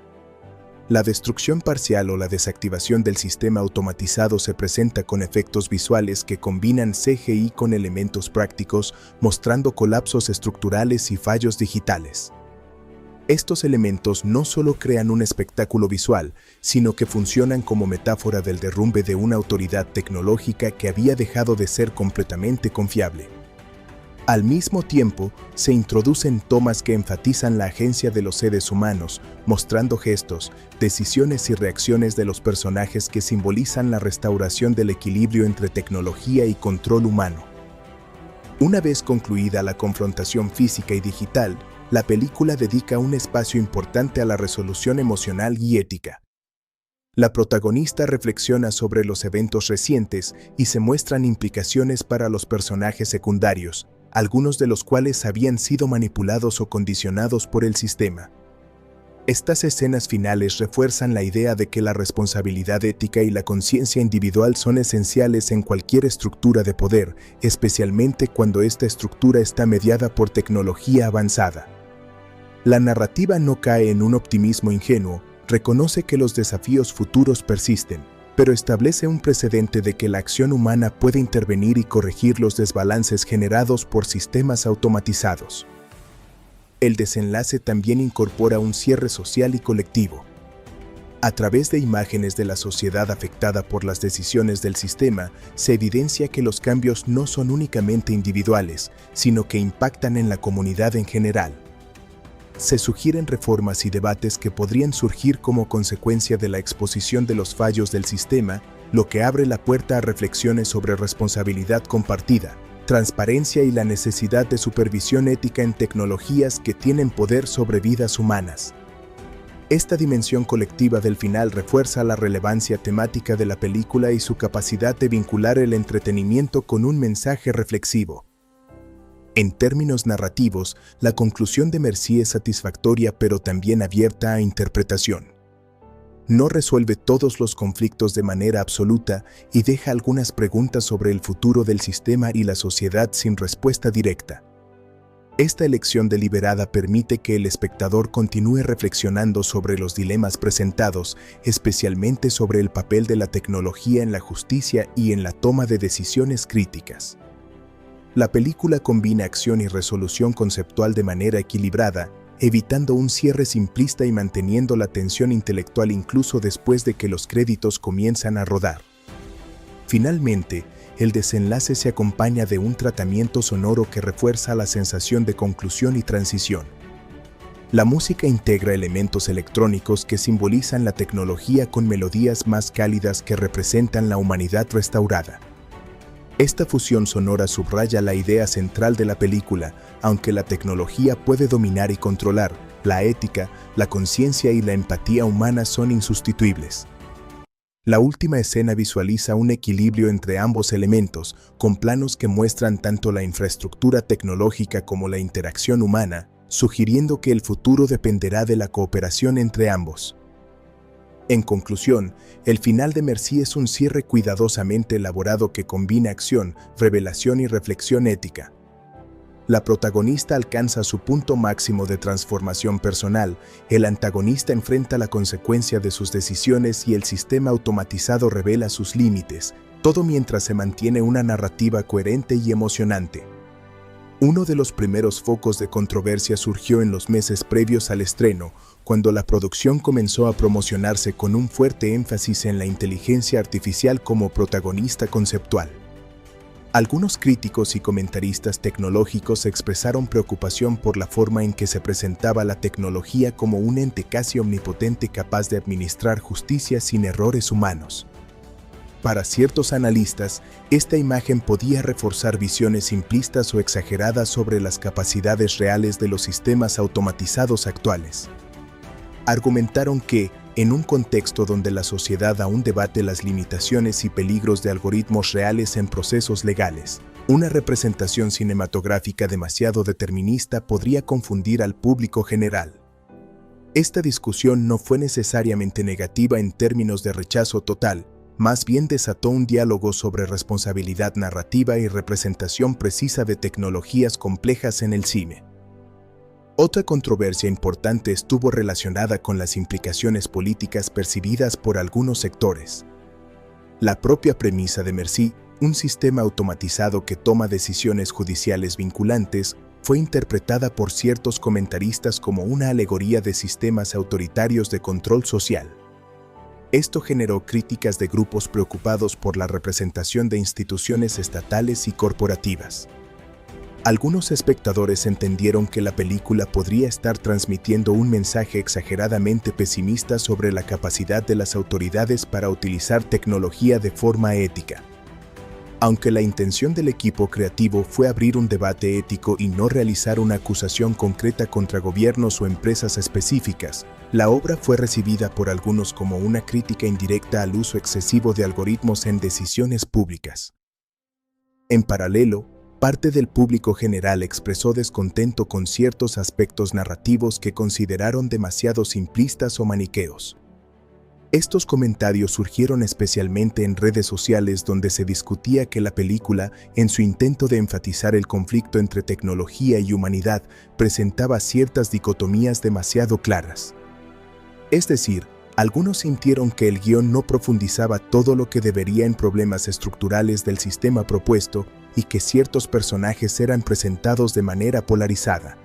La destrucción parcial o la desactivación del sistema automatizado se presenta con efectos visuales que combinan CGI con elementos prácticos, mostrando colapsos estructurales y fallos digitales. Estos elementos no solo crean un espectáculo visual, sino que funcionan como metáfora del derrumbe de una autoridad tecnológica que había dejado de ser completamente confiable. Al mismo tiempo, se introducen tomas que enfatizan la agencia de los seres humanos, mostrando gestos, decisiones y reacciones de los personajes que simbolizan la restauración del equilibrio entre tecnología y control humano. Una vez concluida la confrontación física y digital, la película dedica un espacio importante a la resolución emocional y ética. La protagonista reflexiona sobre los eventos recientes y se muestran implicaciones para los personajes secundarios, algunos de los cuales habían sido manipulados o condicionados por el sistema. Estas escenas finales refuerzan la idea de que la responsabilidad ética y la conciencia individual son esenciales en cualquier estructura de poder, especialmente cuando esta estructura está mediada por tecnología avanzada. La narrativa no cae en un optimismo ingenuo, reconoce que los desafíos futuros persisten, pero establece un precedente de que la acción humana puede intervenir y corregir los desbalances generados por sistemas automatizados. El desenlace también incorpora un cierre social y colectivo. A través de imágenes de la sociedad afectada por las decisiones del sistema, se evidencia que los cambios no son únicamente individuales, sino que impactan en la comunidad en general. Se sugieren reformas y debates que podrían surgir como consecuencia de la exposición de los fallos del sistema, lo que abre la puerta a reflexiones sobre responsabilidad compartida, transparencia y la necesidad de supervisión ética en tecnologías que tienen poder sobre vidas humanas. Esta dimensión colectiva del final refuerza la relevancia temática de la película y su capacidad de vincular el entretenimiento con un mensaje reflexivo. En términos narrativos, la conclusión de Merci es satisfactoria pero también abierta a interpretación. No resuelve todos los conflictos de manera absoluta y deja algunas preguntas sobre el futuro del sistema y la sociedad sin respuesta directa. Esta elección deliberada permite que el espectador continúe reflexionando sobre los dilemas presentados, especialmente sobre el papel de la tecnología en la justicia y en la toma de decisiones críticas. La película combina acción y resolución conceptual de manera equilibrada, evitando un cierre simplista y manteniendo la tensión intelectual incluso después de que los créditos comienzan a rodar. Finalmente, el desenlace se acompaña de un tratamiento sonoro que refuerza la sensación de conclusión y transición. La música integra elementos electrónicos que simbolizan la tecnología con melodías más cálidas que representan la humanidad restaurada. Esta fusión sonora subraya la idea central de la película: aunque la tecnología puede dominar y controlar, la ética, la conciencia y la empatía humana son insustituibles. La última escena visualiza un equilibrio entre ambos elementos, con planos que muestran tanto la infraestructura tecnológica como la interacción humana, sugiriendo que el futuro dependerá de la cooperación entre ambos. En conclusión, el final de Merci es un cierre cuidadosamente elaborado que combina acción, revelación y reflexión ética. La protagonista alcanza su punto máximo de transformación personal, el antagonista enfrenta la consecuencia de sus decisiones y el sistema automatizado revela sus límites, todo mientras se mantiene una narrativa coherente y emocionante. Uno de los primeros focos de controversia surgió en los meses previos al estreno, cuando la producción comenzó a promocionarse con un fuerte énfasis en la inteligencia artificial como protagonista conceptual. Algunos críticos y comentaristas tecnológicos expresaron preocupación por la forma en que se presentaba la tecnología como un ente casi omnipotente capaz de administrar justicia sin errores humanos. Para ciertos analistas, esta imagen podía reforzar visiones simplistas o exageradas sobre las capacidades reales de los sistemas automatizados actuales. Argumentaron que, en un contexto donde la sociedad aún debate las limitaciones y peligros de algoritmos reales en procesos legales, una representación cinematográfica demasiado determinista podría confundir al público general. Esta discusión no fue necesariamente negativa en términos de rechazo total, más bien desató un diálogo sobre responsabilidad narrativa y representación precisa de tecnologías complejas en el cine. Otra controversia importante estuvo relacionada con las implicaciones políticas percibidas por algunos sectores. La propia premisa de Merci, un sistema automatizado que toma decisiones judiciales vinculantes, fue interpretada por ciertos comentaristas como una alegoría de sistemas autoritarios de control social. Esto generó críticas de grupos preocupados por la representación de instituciones estatales y corporativas. Algunos espectadores entendieron que la película podría estar transmitiendo un mensaje exageradamente pesimista sobre la capacidad de las autoridades para utilizar tecnología de forma ética. Aunque la intención del equipo creativo fue abrir un debate ético y no realizar una acusación concreta contra gobiernos o empresas específicas, la obra fue recibida por algunos como una crítica indirecta al uso excesivo de algoritmos en decisiones públicas. En paralelo, parte del público general expresó descontento con ciertos aspectos narrativos que consideraron demasiado simplistas o maniqueos. Estos comentarios surgieron especialmente en redes sociales donde se discutía que la película, en su intento de enfatizar el conflicto entre tecnología y humanidad, presentaba ciertas dicotomías demasiado claras. Es decir, algunos sintieron que el guión no profundizaba todo lo que debería en problemas estructurales del sistema propuesto y que ciertos personajes eran presentados de manera polarizada.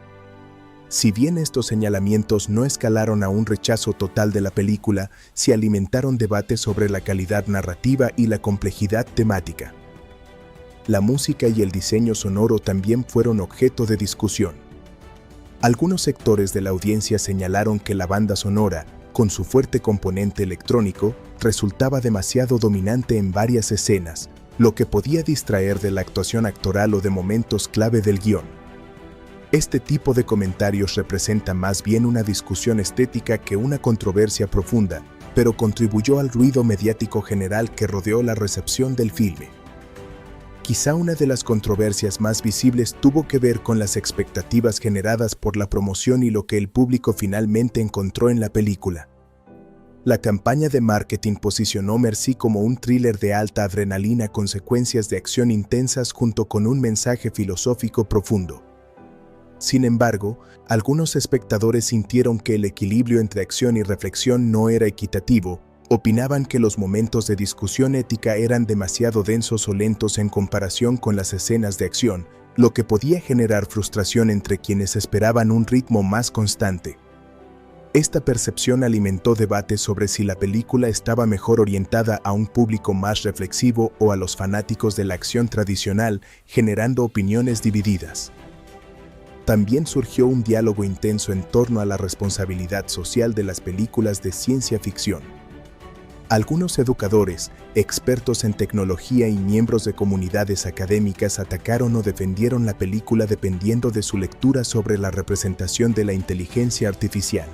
Si bien estos señalamientos no escalaron a un rechazo total de la película, sí alimentaron debates sobre la calidad narrativa y la complejidad temática. La música y el diseño sonoro también fueron objeto de discusión. Algunos sectores de la audiencia señalaron que la banda sonora, con su fuerte componente electrónico, resultaba demasiado dominante en varias escenas, lo que podía distraer de la actuación actoral o de momentos clave del guión. Este tipo de comentarios representa más bien una discusión estética que una controversia profunda, pero contribuyó al ruido mediático general que rodeó la recepción del filme. Quizá una de las controversias más visibles tuvo que ver con las expectativas generadas por la promoción y lo que el público finalmente encontró en la película. La campaña de marketing posicionó Merci como un thriller de alta adrenalina con secuencias de acción intensas junto con un mensaje filosófico profundo. Sin embargo, algunos espectadores sintieron que el equilibrio entre acción y reflexión no era equitativo, opinaban que los momentos de discusión ética eran demasiado densos o lentos en comparación con las escenas de acción, lo que podía generar frustración entre quienes esperaban un ritmo más constante. Esta percepción alimentó debates sobre si la película estaba mejor orientada a un público más reflexivo o a los fanáticos de la acción tradicional, generando opiniones divididas. También surgió un diálogo intenso en torno a la responsabilidad social de las películas de ciencia ficción. Algunos educadores, expertos en tecnología y miembros de comunidades académicas atacaron o defendieron la película dependiendo de su lectura sobre la representación de la inteligencia artificial.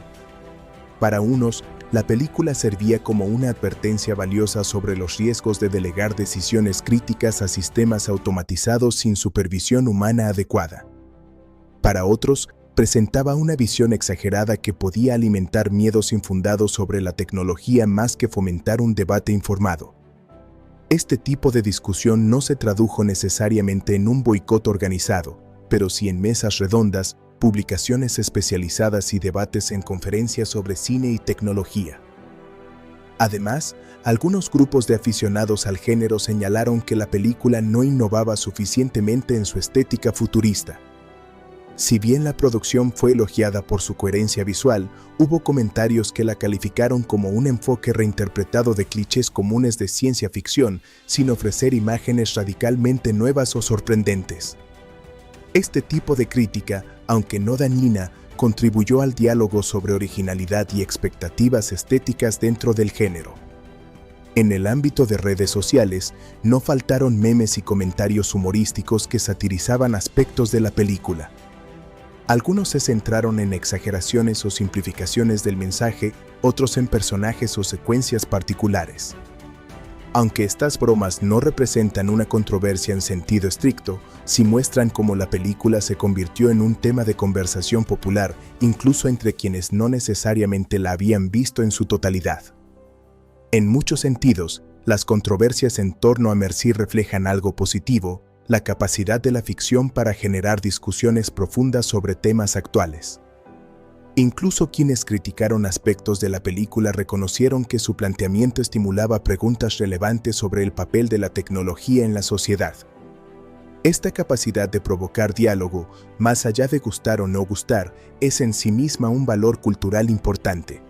Para unos, la película servía como una advertencia valiosa sobre los riesgos de delegar decisiones críticas a sistemas automatizados sin supervisión humana adecuada. Para otros, presentaba una visión exagerada que podía alimentar miedos infundados sobre la tecnología más que fomentar un debate informado. Este tipo de discusión no se tradujo necesariamente en un boicot organizado, pero sí en mesas redondas, publicaciones especializadas y debates en conferencias sobre cine y tecnología. Además, algunos grupos de aficionados al género señalaron que la película no innovaba suficientemente en su estética futurista. Si bien la producción fue elogiada por su coherencia visual, hubo comentarios que la calificaron como un enfoque reinterpretado de clichés comunes de ciencia ficción, sin ofrecer imágenes radicalmente nuevas o sorprendentes. Este tipo de crítica, aunque no dañina, contribuyó al diálogo sobre originalidad y expectativas estéticas dentro del género. En el ámbito de redes sociales, no faltaron memes y comentarios humorísticos que satirizaban aspectos de la película. Algunos se centraron en exageraciones o simplificaciones del mensaje, otros en personajes o secuencias particulares. Aunque estas bromas no representan una controversia en sentido estricto, sí muestran cómo la película se convirtió en un tema de conversación popular, incluso entre quienes no necesariamente la habían visto en su totalidad. En muchos sentidos, las controversias en torno a Merci reflejan algo positivo: la capacidad de la ficción para generar discusiones profundas sobre temas actuales. Incluso quienes criticaron aspectos de la película reconocieron que su planteamiento estimulaba preguntas relevantes sobre el papel de la tecnología en la sociedad. Esta capacidad de provocar diálogo, más allá de gustar o no gustar, es en sí misma un valor cultural importante.